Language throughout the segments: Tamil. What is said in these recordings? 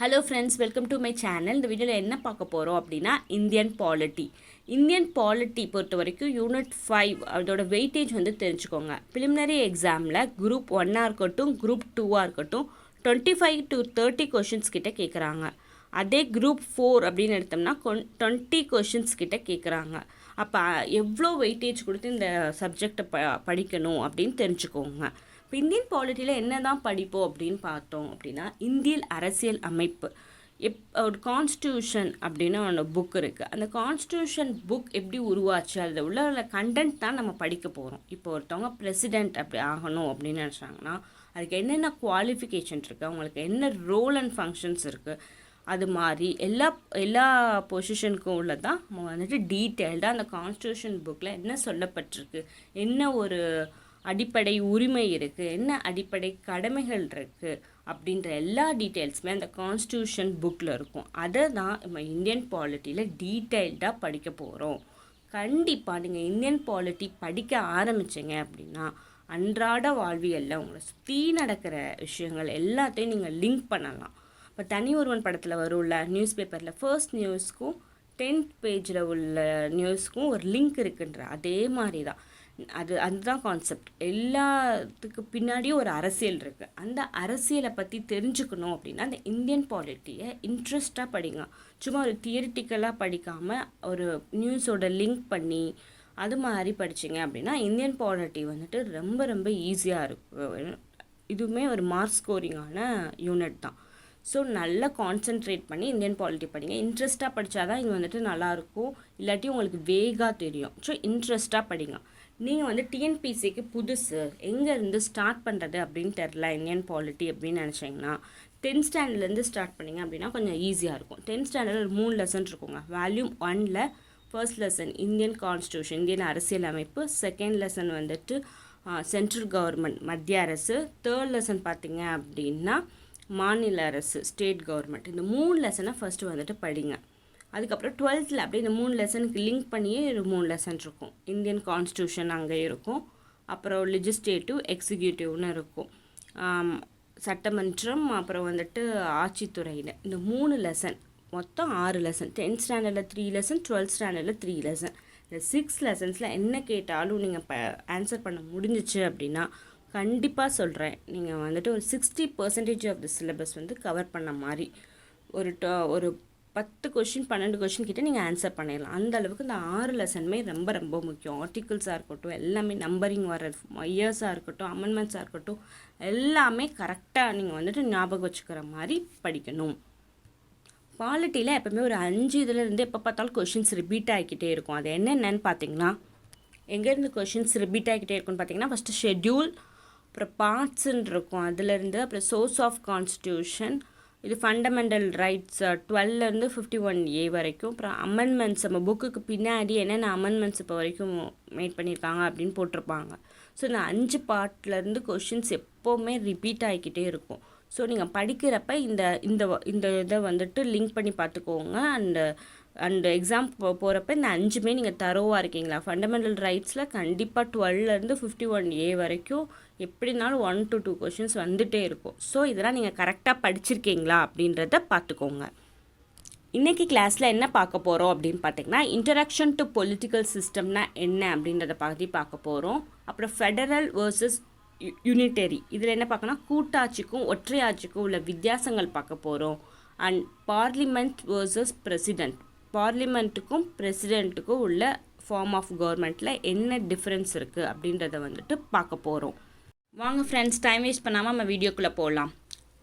Hello friends, welcome to my channel. இந்த வீடியோவில் என்ன பார்க்க போகிறோம் அப்படின்னா இந்தியன் பாலிட்டி பொறுத்த வரைக்கும் யூனிட் 5 அதோட வெயிட்டேஜ் வந்து தெரிஞ்சுக்கோங்க. ப்ரிலிமினரி எக்ஸாமில் குரூப் 1ஆக இருக்கட்டும், குரூப் 2ஆக இருக்கட்டும் 25 to 30 கொஷின்ஸ் கிட்ட கேட்குறாங்க. அதே குரூப் 4 அப்படின்னு எடுத்தோம்னா 20 கொஷின்ஸ் கிட்ட கேட்குறாங்க. அப்போ எவ்வளோ வெயிட்டேஜ் கொடுத்து இந்த சப்ஜெக்டை படிக்கணும் அப்படின்னு தெரிஞ்சுக்கோங்க. இப்போ இந்தியன் பாலிட்டியில் என்ன தான் படிப்போம் அப்படின்னு பார்த்தோம் அப்படின்னா, இந்திய அரசியல் அமைப்பு ஒரு கான்ஸ்டியூஷன் அப்படின்னு ஒன்று புக் இருக்குது. அந்த கான்ஸ்டியூஷன் புக் எப்படி உருவாச்சு, அதில் உள்ள கண்டென்ட் தான் நம்ம படிக்க போகிறோம். இப்போ ஒருத்தவங்க பிரசிடெண்ட் அப்படி ஆகணும் அப்படின்னு நினச்சாங்கன்னா அதுக்கு என்னென்ன குவாலிஃபிகேஷன் இருக்குது, அவங்களுக்கு என்ன ரோல் அண்ட் ஃபங்க்ஷன்ஸ் இருக்குது, அது மாதிரி எல்லா பொசிஷனுக்கும் உள்ளதான் நம்ம வந்துட்டு டீட்டெயில்டாக அந்த கான்ஸ்டியூஷன் புக்கில் என்ன சொல்லப்பட்டிருக்கு, என்ன ஒரு அடிப்படை உரிமை இருக்குது, என்ன அடிப்படை கடமைகள் இருக்குது அப்படின்ற எல்லா டீட்டெயில்ஸுமே அந்த கான்ஸ்டியூஷன் புக்கில் இருக்கும். அதை தான் நம்ம இந்தியன் பாலிட்டியில் டீட்டெயில்டாக படிக்க போகிறோம். கண்டிப்பாக நீங்கள் இந்தியன் பாலிட்டி படிக்க ஆரம்பிச்சிங்க அப்படின்னா அன்றாட வாழ்வியலில் உங்களை சுற்றி நடக்கிற விஷயங்கள் எல்லாத்தையும் நீங்கள் லிங்க் பண்ணலாம். இப்போ தனி ஒருவன் படத்தில் வரும்ல, நியூஸ் பேப்பரில் ஃபர்ஸ்ட் நியூஸ்க்கும் 10th பேஜில் உள்ள நியூஸ்க்கும் ஒரு லிங்க் இருக்குன்ற அதே மாதிரி தான். அதுதான் கான்செப்ட். எல்லாத்துக்கு பின்னாடியும் ஒரு அரசியல் இருக்குது. அந்த அரசியலை பற்றி தெரிஞ்சுக்கணும் அப்படின்னா அந்த இந்தியன் பாலிட்டியை இன்ட்ரெஸ்டாக படிங்க. சும்மா ஒரு தியரிட்டிக்கலாக படிக்காமல் ஒரு நியூஸோட லிங்க் பண்ணி அது மாதிரி படிச்சிங்க அப்படின்னா இந்தியன் பாலிட்டி வந்துட்டு ரொம்ப ரொம்ப ஈஸியாக இருக்கும். இதுவுமே ஒரு மார்க் ஸ்கோரிங்கான யூனிட் தான். ஸோ நல்லா கான்சென்ட்ரேட் பண்ணி இந்தியன் பாலிட்டி படிங்க. இன்ட்ரெஸ்ட்டாக படித்தா தான் இது வந்துட்டு நல்லாயிருக்கும். இல்லாட்டி உங்களுக்கு வேகாக தெரியும். ஸோ இன்ட்ரெஸ்ட்டாக படிங்க. நீங்கள் வந்து டிஎன்பிசிக்கு புதுசு, எங்கேருந்து ஸ்டார்ட் பண்ணுறது அப்படின்னு தெரில இந்தியன் பாலிட்டி அப்படின்னு நினச்சிங்கன்னா 10th ஸ்டாண்டர்ட்லேருந்து ஸ்டார்ட் பண்ணிங்க அப்படின்னா கொஞ்சம் ஈஸியாக இருக்கும். 10th ஸ்டாண்டர்டில் 3 லெசன் இருக்குங்க. வால்யூம் 1ல் first lesson Indian constitution, Indian அரசியல் அமைப்பு. செகண்ட் லெசன் வந்துட்டு சென்ட்ரல் கவர்மெண்ட், மத்திய அரசு. தேர்ட் லெசன் பார்த்திங்க அப்படின்னா மாநில அரசு, ஸ்டேட் கவர்மெண்ட். இந்த 3 லெசனை ஃபஸ்ட்டு வந்துட்டு படிங்க. அதுக்கப்புறம் 12th அப்படியே இந்த 3 லெசனுக்கு லிங்க் பண்ணியே ஒரு 3 லெசன் இருக்கும். இந்தியன் கான்ஸ்டியூஷன் அங்கே இருக்கும். அப்புறம் லெஜிஸ்லேட்டிவ், எக்ஸிக்யூட்டிவ்னு இருக்கும். சட்டமன்றம், அப்புறம் வந்துட்டு ஆட்சித்துறையில். இந்த 3 லெசன் மொத்தம் 6 லெசன். 10th ஸ்டாண்டர்டில் 3 லெசன், 12th ஸ்டாண்டர்டில் 3 லெசன். இந்த 6 லெசன்ஸில் என்ன கேட்டாலும் நீங்கள் ஆன்சர் பண்ண முடிஞ்சிச்சு அப்படின்னா கண்டிப்பாக சொல்கிறேன், நீங்கள் வந்துட்டு ஒரு 60% ஆஃப் த சிலபஸ் வந்து கவர் பண்ண மாதிரி. ஒரு 10 கொஷின் 12 கொஷின் கிட்டே நீங்கள் ஆன்சர் பண்ணிடலாம். அந்த அளவுக்கு இந்த 6 லெசனுமே ரொம்ப ரொம்ப முக்கியம். ஆர்டிகிள்ஸாக இருக்கட்டும், எல்லாமே நம்பரிங் வர இயர்ஸாக இருக்கட்டும், அமெண்ட்மெண்ட்ஸாக இருக்கட்டும், எல்லாமே கரெக்டாக நீங்கள் வந்துட்டு ஞாபகம் வச்சுக்கிற மாதிரி படிக்கணும். பாலிட்டியில் எப்போவுமே ஒரு 5 இதிலேருந்து எப்போ பார்த்தாலும் கொஷின்ஸ் ரிப்பீட் ஆகிக்கிட்டே இருக்கும். அது என்னென்னு பார்த்தீங்கன்னா, எங்கேருந்து கொஷின்ஸ் ரிப்பீட் ஆகிக்கிட்டே இருக்குன்னு பார்த்தீங்கன்னா, ஃபஸ்ட்டு ஷெட்யூல், அப்புறம் பார்ட்ஸுன்னு இருக்கும் அதுலேருந்து, அப்புறம் சோர்ஸ் ஆஃப் கான்ஸ்டியூஷன், இது ஃபண்டமெண்டல் ரைட்ஸ் 12லேருந்து 51A வரைக்கும். அப்புறம் அமெண்ட்மெண்ட்ஸ், நம்ம புக்குக்கு பின்னாடி என்னென்ன அமெண்ட்மெண்ட்ஸ் இப்போ வரைக்கும் மேட் பண்ணியிருக்காங்க அப்படின்னு போட்டிருப்பாங்க. ஸோ இந்த 5 பார்ட்லேருந்து கொஷின்ஸ் எப்போவுமே ரிப்பீட் ஆகிக்கிட்டே இருக்கும். ஸோ நீங்கள் படிக்கிறப்ப இந்த இந்த இந்த இதை வந்துட்டு லிங்க் பண்ணி பார்த்துக்கோங்க. அண்ட் எக்ஸாம் போகிறப்ப இந்த 5மே நீங்கள் தரோவாக இருக்கீங்களா. ஃபண்டமெண்டல் ரைட்ஸில் கண்டிப்பாக 12லேருந்து 51A வரைக்கும் எப்படினாலும் 1 to 2 கொஷின்ஸ் வந்துகிட்டே இருக்கும். ஸோ இதெல்லாம் நீங்கள் கரெக்டாக படிச்சிருக்கீங்களா அப்படின்றத பார்த்துக்கோங்க. இன்றைக்கி கிளாஸில் என்ன பார்க்க போகிறோம் அப்படின்னு பார்த்தீங்கன்னா, இன்ட்ரடக்ஷன் டு பொலிட்டிக்கல் சிஸ்டம்னா என்ன அப்படின்றத பற்றி பார்க்க போகிறோம். அப்புறம் ஃபெடரல் வர்சஸ் யூனிட்டரி, இதில் என்ன பார்க்கணும், கூட்டாட்சிக்கும் ஒற்றையாட்சிக்கும் உள்ள வித்தியாசங்கள் பார்க்க போகிறோம். அண்ட் பார்லிமெண்ட் வர்சஸ் பிரசிடெண்ட், பார்லிமெண்ட்டுக்கும் பிரசிடெண்ட்டுக்கும் உள்ள ஃபார்ம் ஆஃப் கவர்மெண்ட்டில் என்ன டிஃப்ரென்ஸ் இருக்குது அப்படின்றத வந்துட்டு பார்க்க போகிறோம். வாங்க ஃப்ரெண்ட்ஸ், டைம் வேஸ்ட் பண்ணாமல் நம்ம வீடியோக்குள்ளே போகலாம்.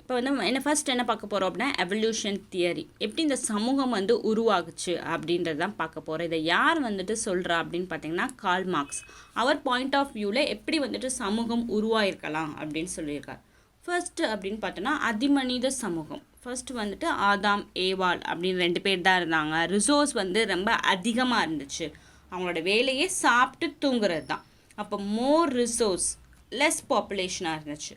இப்போ வந்து ஃபர்ஸ்ட் என்ன பார்க்க போகிறோம் அப்படின்னா, எவல்யூஷன் தியரி, எப்படி இந்த சமூகம் வந்து உருவாகுச்சு அப்படின்றது தான் பார்க்க போகிறோம். இதை யார் வந்துட்டு சொல்கிறா அப்படின்னு பார்த்தீங்கன்னா, கார்ல் மார்க்ஸ். அவர் பாயிண்ட் ஆஃப் வியூவில் எப்படி வந்துட்டு சமூகம் உருவாயிருக்கலாம் அப்படின்னு சொல்லியிருக்கார். ஃபர்ஸ்ட் அப்படின்னு பார்த்தோன்னா அதிமனித சமூகம். ஃபர்ஸ்ட் வந்துட்டு ஆதாம் ஏவாள் அப்படின்னு 2 பேர் தான் இருந்தாங்க. ரிசோர்ஸ் வந்து ரொம்ப அதிகமாக இருந்துச்சு. அவங்களோட வேலையே சாப்பிட்டு தூங்குறது தான். அப்போ மோர் ரிசோர்ஸ், லெஸ் பாப்புலேஷனாக இருந்துச்சு.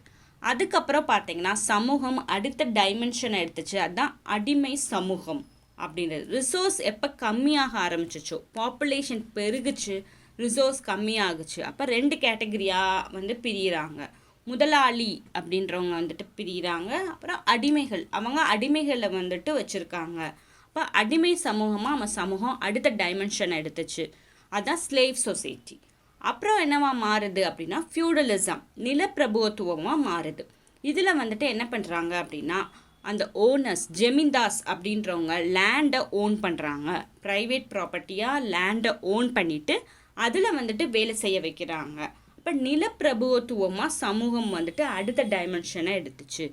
அதுக்கப்புறம் பார்த்தீங்கன்னா சமூகம் அடுத்த டைமென்ஷனை எடுத்துச்சு. அதுதான் அடிமை சமூகம் அப்படின்றது. ரிசோர்ஸ் எப்போ கம்மியாக ஆரம்பிச்சிச்சோ, பாப்புலேஷன் பெருகுச்சு, ரிசோர்ஸ் கம்மியாகுச்சு. அப்போ 2 கேட்டகரியாக வந்து பிரிகிறாங்க. முதலாளி அப்படின்றவங்க வந்துட்டு பிரிகிறாங்க. அப்புறம் அடிமைகள், அவங்க அடிமைகளை வந்துட்டு வச்சுருக்காங்க. அப்போ அடிமை சமூகமாக நம்ம சமூகம் அடுத்த டைமென்ஷனை எடுத்துச்சு. அதுதான் ஸ்லேவ் சொசைட்டி. அப்புறம் என்னவா மாறுது அப்படின்னா ஃபியூடலிசம், நிலப்பிரபுத்துவமாக மாறுது. இதில் வந்துட்டு என்ன பண்ணுறாங்க அப்படின்னா அந்த ஓனர்ஸ், ஜெமீன்தாஸ் அப்படின்றவங்க லேண்டை ஓன் பண்ணுறாங்க. ப்ரைவேட் ப்ராப்பர்ட்டியாக லேண்டை ஓன் பண்ணிவிட்டு அதில் வந்துட்டு வேலை செய்ய வைக்கிறாங்க. இப்போ நிலப்பிரபுத்துவமாக சமூகம் வந்துட்டு அடுத்த டைமென்ஷனை எடுத்துச்சு.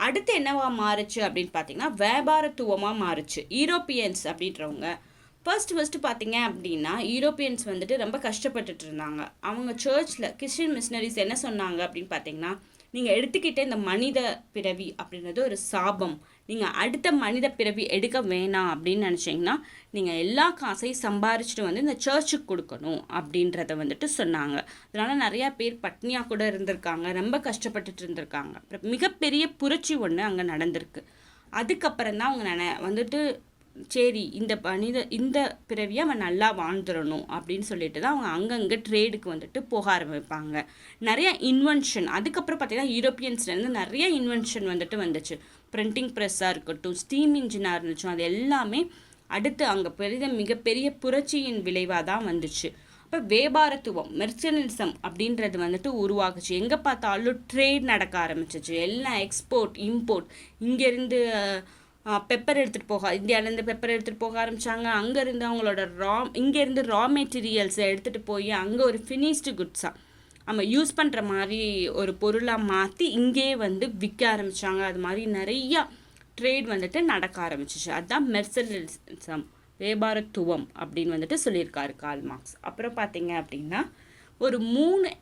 அடுத்து என்னவா மாறுச்சு அப்படின்னு பார்த்தீங்கன்னா வியாபாரத்துவமாக மாறுச்சு. யூரோப்பியன்ஸ் அப்படின்றவங்க ஃபர்ஸ்ட் பார்த்தீங்க அப்படின்னா யூரோப்பியன்ஸ் வந்துட்டு ரொம்ப கஷ்டப்பட்டுட்டு இருந்தாங்க. அவங்க சர்ச்சில் கிறிஸ்டியன் மிஷினரிஸ் என்ன சொன்னாங்க அப்படின்னு பார்த்தீங்கன்னா, நீங்கள் எடுத்துக்கிட்ட இந்த மனித பிறவி அப்படின்றது ஒரு சாபம், நீங்கள் அடுத்த மனித பிறவி எடுக்க வேணாம் அப்படின்னு நினச்சிங்கன்னா நீங்கள் எல்லா காசையும் சம்பாரிச்சிட்டு வந்து இந்த சர்ச்சுக்கு கொடுக்கணும் அப்படின்றத வந்துட்டு சொன்னாங்க. அதனால் நிறையா பேர் பட்னியாக கூட இருந்திருக்காங்க, ரொம்ப கஷ்டப்பட்டுட்டு இருந்திருக்காங்க. அப்புறம் மிகப்பெரிய புரட்சி ஒன்று அங்கே நடந்திருக்கு. அதுக்கப்புறம் தான் அவங்க வந்துட்டு சரி இந்த பிறவியை அவன் நல்லா வாழ்ந்துடணும் அப்படின்னு சொல்லிட்டு தான் அவங்க அங்கங்கே ட்ரேடுக்கு வந்துட்டு போக ஆரம்பிப்பாங்க. நிறைய இன்வென்ஷன், அதுக்கப்புறம் பார்த்தீங்கன்னா யூரோப்பியன்ஸ்லேருந்து நிறைய இன்வென்ஷன் வந்துட்டு வந்துச்சு. பிரிண்டிங் ப்ரெஸ்ஸாக இருக்கட்டும், ஸ்டீம் இன்ஜினாக இருந்துச்சும், அது எல்லாமே அடுத்து அங்கே மிகப்பெரிய புரட்சியின் விளைவாக தான் வந்துச்சு. இப்போ வியாபாரத்துவம், மெர்ச்சனிசம் அப்படின்றது வந்துட்டு உருவாகுச்சு. எங்கே பார்த்தாலும் ட்ரேட் நடக்க ஆரம்பிச்சிச்சு. எல்லாம் எக்ஸ்போர்ட் இம்போர்ட், இங்கேருந்து பெப்பர் எடுத்துகிட்டு போக, இந்தியாவிலேருந்து பெப்பர் எடுத்துகிட்டு போக ஆரம்பித்தாங்க. அங்கேருந்து அவங்களோட இங்கேருந்து ரா மெட்டீரியல்ஸை எடுத்துகிட்டு போய் அங்கே ஒரு ஃபினிஷ்டு குட்ஸாக நம்ம யூஸ் பண்ணுற மாதிரி ஒரு பொருளாக மாற்றி இங்கேயே வந்து விற்க ஆரம்பித்தாங்க. அது மாதிரி நிறையா ட்ரேட் வந்துட்டு நடக்க ஆரம்பிச்சிச்சு. அதுதான் மெர்சலிசம், வியாபாரத்துவம் அப்படின்னு வந்துட்டு சொல்லியிருக்காரு கார்ல் மார்க்ஸ். அப்புறம் பார்த்தீங்க அப்படின்னா ஒரு 3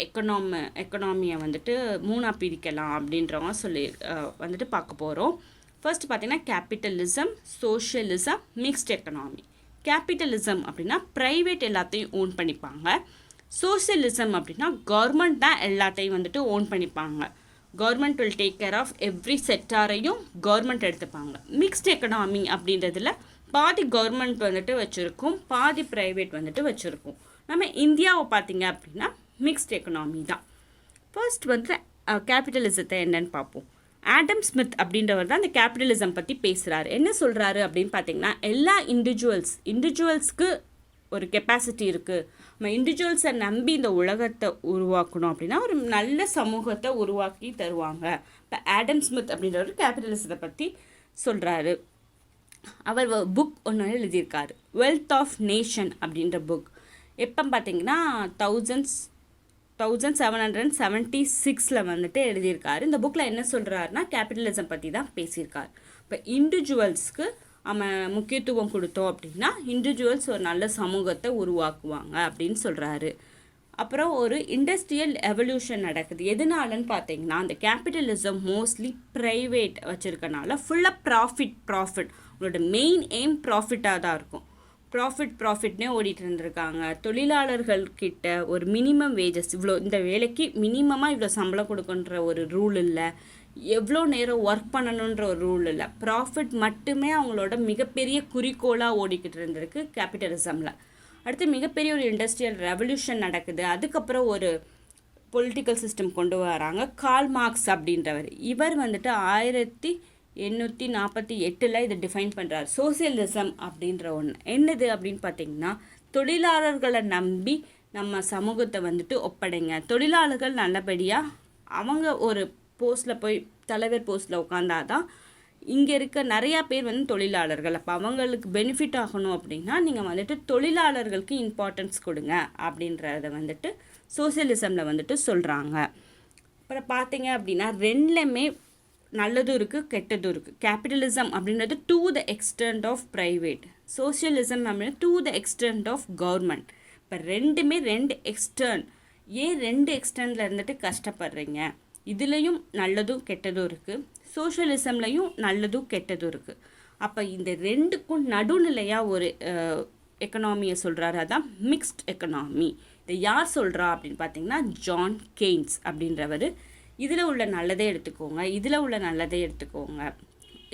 எக்கனாமியை வந்துட்டு 3ஆக பிரிக்கலாம் அப்படின்றவங்க வந்துட்டு பார்க்க போகிறோம். ஃபர்ஸ்ட் பார்த்தீங்கன்னா capitalism, socialism, mixed economy. Capitalism அப்படின்னா ப்ரைவேட் எல்லாத்தையும் ஓன் பண்ணிப்பாங்க. சோஷியலிசம் அப்படின்னா கவர்மெண்ட் தான் எல்லாத்தையும் வந்துட்டு ஓன் பண்ணிப்பாங்க. Government will take care of every செக்டாரையும் கவர்மெண்ட் எடுத்துப்பாங்க. மிக்ஸ்ட் எக்கனாமி அப்படின்றதுல பாதி கவர்மெண்ட் வந்துட்டு வச்சுருக்கும், பாதி ப்ரைவேட் வந்துட்டு வச்சுருக்கும். நம்ம இந்தியாவை பார்த்தீங்க அப்படின்னா மிக்ஸ்ட் எக்கனாமி தான். ஃபர்ஸ்ட் வந்து கேபிட்டலிசத்தை என்னன்னு பார்ப்போம். ஆடம் ஸ்மித் அப்படின்றவர் தான் இந்த கேபிட்டலிசம் பற்றி பேசுகிறாரு. என்ன சொல்கிறாரு அப்படின்னு பார்த்தீங்கன்னா, எல்லா இண்டிவிஜுவல்ஸ்க்கு ஒரு கெப்பாசிட்டி இருக்குது. நம்ம இண்டிவிஜுவல்ஸை நம்பி இந்த உலகத்தை உருவாக்கணும் அப்படின்னா ஒரு நல்ல சமூகத்தை உருவாக்கி தருவாங்க. இப்போ ஆடம் ஸ்மித் அப்படின்றவர் கேபிட்டலிசத்தை பற்றி சொல்கிறாரு. அவர் புக் ஒன்று எழுதியிருக்காரு, வெல்த் ஆஃப் நேஷன் அப்படின்ற புக். எப்போ பார்த்தீங்கன்னா 1776 வந்துட்டு எழுதியிருக்காரு. இந்த புக்கில் என்ன சொல்கிறாருன்னா கேபிட்டலிசம் பற்றி தான் பேசியிருக்காரு. இப்போ இண்டிவிஜுவல்ஸ்க்கு நம்ம முக்கியத்துவம் கொடுத்தோம் அப்படின்னா இண்டிவிஜுவல்ஸ் ஒரு நல்ல சமூகத்தை உருவாக்குவாங்க அப்படின்னு சொல்கிறாரு. அப்புறம் ஒரு இண்டஸ்ட்ரியல் எவல்யூஷன் நடக்குது. எதனாலன்னு பார்த்தீங்கன்னா அந்த கேபிட்டலிசம் மோஸ்ட்லி ப்ரைவேட் வச்சுருக்கனால ஃபுல்லாக ப்ராஃபிட் உங்களோட மெயின் எய்ம் ப்ராஃபிட்டாக தான் இருக்கும். ப்ராஃபிட்னே ஓடிட்டு இருந்திருக்காங்க. தொழிலாளர்கள்கிட்ட ஒரு மினிமம் வேஜஸ், இவ்வளோ இந்த வேலைக்கு மினிமமாக இவ்வளோ சம்பளம் கொடுக்குன்ற ஒரு ரூல் இல்லை, எவ்வளோ நேரம் ஒர்க் பண்ணணுன்ற ஒரு ரூல் இல்லை. ப்ராஃபிட் மட்டுமே அவங்களோட மிகப்பெரிய குறிக்கோளாக ஓடிக்கிட்டு இருந்திருக்கு கேபிட்டலிசமில். அடுத்து மிகப்பெரிய ஒரு இண்டஸ்ட்ரியல் ரெவல்யூஷன் நடக்குது. அதுக்கப்புறம் ஒரு பொலிட்டிக்கல் சிஸ்டம் கொண்டு வராங்க. கார்ல் மார்க்ஸ் அப்படின்றவர், இவர் வந்துட்டு 1848 இதை டிஃபைன் பண்ணுறாரு. சோசியலிசம் அப்படின்ற ஒன்று என்னது அப்படின்னு பார்த்தீங்கன்னா, தொழிலாளர்களை நம்பி நம்ம சமூகத்தை வந்துட்டு ஒப்படைங்க. தொழிலாளர்கள் நல்லபடியாக அவங்க ஒரு போஸ்ட்டில் போய் தலைவர் போஸ்ட்டில் உட்காந்தாதான் இங்கே இருக்க நிறையா பேர் வந்து தொழிலாளர்கள். அப்போ அவங்களுக்கு பெனிஃபிட் ஆகணும் அப்படின்னா நீங்கள் வந்துட்டு தொழிலாளர்களுக்கு இம்பார்ட்டன்ஸ் கொடுங்க அப்படின்றத வந்துட்டு சோசியலிசமில் வந்துட்டு சொல்கிறாங்க. அப்புறம் பார்த்தீங்க அப்படின்னா ரெண்டுலேயுமே நல்லதும் இருக்குது கெட்டதும் இருக்குது. கேபிட்டலிசம் அப்படின்றது to the extent of private, socialism அப்படின்னா to the extent of government. இப்போ ரெண்டுமே 2 எக்ஸ்டர்ன். ஏன் 2 எக்ஸ்டர்னில் இருந்துட்டு கஷ்டப்படுறீங்க? இதுலேயும் நல்லதும் கெட்டதும் இருக்குது, சோஷியலிசம்லையும் நல்லதும் கெட்டதும் இருக்குது. அப்போ இந்த 2க்கும் நடுநிலையாக ஒரு எக்கனாமியை சொல்கிறாரு, அதான் மிக்ஸ்ட் எக்கனாமி. இதை யார் சொல்கிறா அப்படின்னு பார்த்தீங்கன்னா ஜான் கெய்ன்ஸ் அப்படின்றவர். இதில் உள்ள நல்லதே எடுத்துக்கோங்க, இதில் உள்ள நல்லதே எடுத்துக்கோங்க,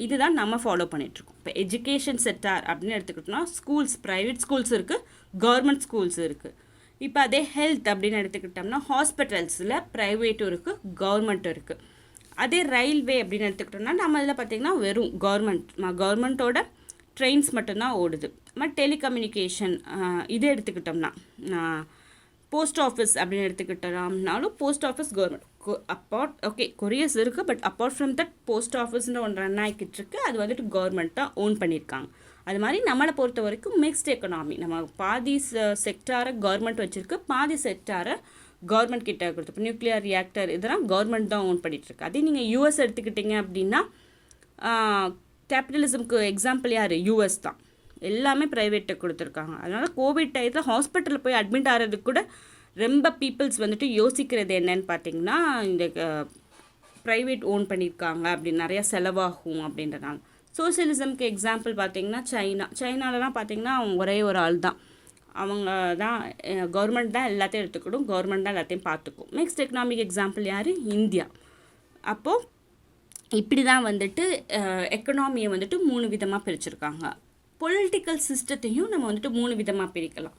இதுதான் நம்ம ஃபாலோ பண்ணிகிட்ருக்கோம். இப்போ எஜுகேஷன் செக்டார் அப்படின்னு எடுத்துக்கிட்டோம்னா ஸ்கூல்ஸ், ப்ரைவேட் ஸ்கூல்ஸ் இருக்குது, கவர்மெண்ட் ஸ்கூல்ஸ் இருக்குது. இப்போ அதே ஹெல்த் அப்படின்னு எடுத்துக்கிட்டோம்னா ஹாஸ்பிட்டல்ஸில் ப்ரைவேட்டும் இருக்குது, கவர்மெண்ட்டும் இருக்குது. அதே ரயில்வே அப்படின்னு எடுத்துக்கிட்டோம்னா நம்ம இதில் பார்த்திங்கன்னா வெறும் கவர்மெண்ட்டோட ட்ரெயின்ஸ் மட்டும்தான் ஓடுது. நம்ம டெலிகம்யூனிகேஷன் இது எடுத்துக்கிட்டோம்னா போஸ்ட் ஆஃபீஸ் அப்படின்னு எடுத்துக்கிட்டோம்னாலும் போஸ்ட் ஆஃபீஸ் கவர்மெண்ட் கொரியர்ஸ் இருக்குது. பட் அப்பார்ட் ஃப்ரம் தட் போஸ்ட் ஆஃபீஸ்ன்ற ஒன்று ரன் ஆகிக்கிட்டு இருக்குது. அது வந்துட்டு கவர்மெண்ட் தான் ஓன் பண்ணியிருக்காங்க. அது மாதிரி நம்மளை பொறுத்த வரைக்கும் மிக்ஸ்ட் எக்கனாமி. நம்ம பாதி செக்டாரை கவர்மெண்ட் வச்சுருக்கு, பாதி செக்டாரை கவர்மெண்ட் கிட்ட கொடுத்து. இப்போ நியூக்ளியர் ரியாக்டர் இதெல்லாம் கவர்மெண்ட் தான் ஓன் பண்ணிகிட்ருக்கு. அதே நீங்கள் யூஎஸ் எடுத்துக்கிட்டிங்க அப்படின்னா கேபிட்டலிசம்க்கு எக்ஸாம்பிள் யார்? யூஎஸ் தான். எல்லாமே ப்ரைவேட்டை கொடுத்துருக்காங்க. அதனால் கோவிட் டயத்தில் ஹாஸ்பிட்டலில் போய் அட்மிட் ஆகிறதுக்கு கூட ரொம்ப பீப்புள்ஸ் வந்துட்டு யோசிக்கிறது என்னன்னு பார்த்தீங்கன்னா இந்த ப்ரைவேட் ஓன் பண்ணியிருக்காங்க அப்படின்னு நிறையா செலவாகும் அப்படின்றனால. சோசியலிசம்க்கு எக்ஸாம்பிள் பார்த்திங்கன்னா சைனாலலாம் பார்த்திங்கன்னா அவங்க ஒரே ஒரு ஆள் தான், அவங்க தான் கவர்மெண்ட் தான் எல்லாத்தையும் எடுத்துக்கிடும், கவர்மெண்ட் தான் எல்லாத்தையும் பார்த்துக்கும். நெக்ஸ்ட் எக்கனாமிக் எக்ஸாம்பிள் யார்? இந்தியா. அப்போது இப்படி தான் வந்துட்டு எக்கனாமியை வந்துட்டு 3 விதமாக பிரிச்சுருக்காங்க. பொலிட்டிக்கல் சிஸ்டத்தையும் நம்ம வந்துட்டு 3 விதமாக பிரிக்கலாம்.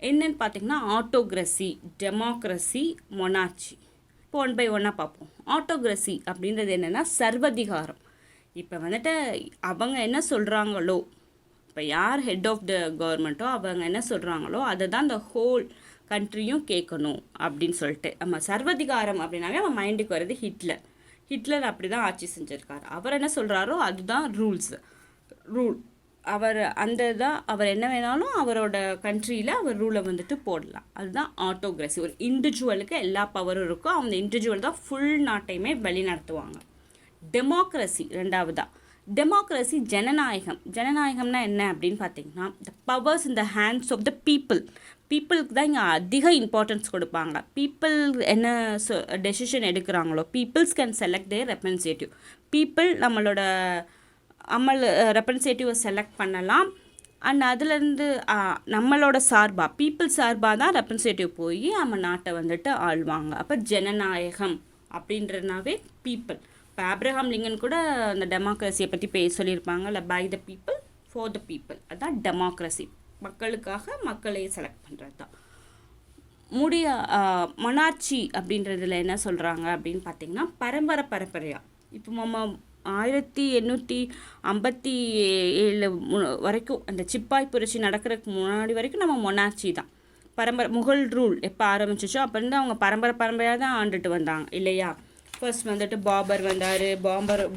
என்னன்னு பார்த்திங்கன்னா ஆட்டோக்ரஸி, டெமோக்ரஸி, மொனார்ச்சி. இப்போ 1 by 1 பார்ப்போம். ஆட்டோக்ரஸி அப்படின்றது என்னென்னா சர்வதிகாரம். இப்போ வந்துட்டு அவங்க என்ன சொல்கிறாங்களோ, இப்போ யார் ஹெட் ஆஃப் த கவர்மெண்ட்டோ அவங்க என்ன சொல்கிறாங்களோ அதை தான் இந்த ஹோல் கண்ட்ரியும் கேட்கணும் அப்படின்னு சொல்லிட்டு. நம்ம சர்வதிகாரம் அப்படின்னாவே நம்ம மைண்டுக்கு வருது ஹிட்லர் அப்படி தான் ஆட்சி செஞ்சுருக்காரு. அவர் என்ன சொல்கிறாரோ அதுதான் ரூல். அவர் என்ன வேணாலும் அவரோட கண்ட்ரியில் அவர் ரூலை வந்துட்டு போடலாம். அதுதான் ஆட்டோக்ரஸி. ஒரு இண்டிவிஜுவலுக்கு எல்லா பவரும் இருக்கும், அந்த இண்டிவிஜுவல் தான் ஃபுல் நாட்டையுமே வழி நடத்துவாங்க. டெமோக்ரஸி ரெண்டாவதா. டெமோக்ரஸி ஜனநாயகம்னா என்ன அப்படின்னு பார்த்தீங்கன்னா the powers in the hands of the பீப்புளுக்கு தான் இங்கே அதிக இம்பார்ட்டன்ஸ் கொடுப்பாங்க. பீப்புள் என்ன டெசிஷன் எடுக்கிறாங்களோ peoples can select their representative. People நம்மளோட ரெப்ரசன்டேட்டிவை செலக்ட் பண்ணலாம். அண்ட் அதுலேருந்து நம்மளோட பீப்புள் சார்பாக தான் ரெப்ரசன்டேட்டிவ் போய் நம்ம நாட்டை வந்துட்டு ஆள்வாங்க. அப்போ ஜனநாயகம் அப்படின்றதுனாவே பீப்புள். இப்போ ஆப்ரஹாம் லிங்கன் கூட அந்த டெமோக்ரஸியை பற்றி சொல்லியிருப்பாங்க, இல்லை by the people for the people. அதுதான் டெமோக்ரஸி, மக்களுக்காக மக்களை செலக்ட் பண்ணுறது தான். மொனார்ச்சி அப்படின்றதுல என்ன சொல்கிறாங்க அப்படின்னு பார்த்தீங்கன்னா பரம்பரையாக இப்போ நம்ம 1857 வரைக்கும் அந்த சிப்பாய் புரட்சி நடக்கிறதுக்கு முன்னாடி வரைக்கும் நம்ம மொனார்ச்சி தான். முகல் ரூல் எப்போ ஆரம்பிச்சிச்சோ அப்போ இருந்து அவங்க பரம்பரையாக தான் ஆண்டுட்டு வந்தாங்க இல்லையா. ஃபர்ஸ்ட் வந்துட்டு பாபர் வந்தார்,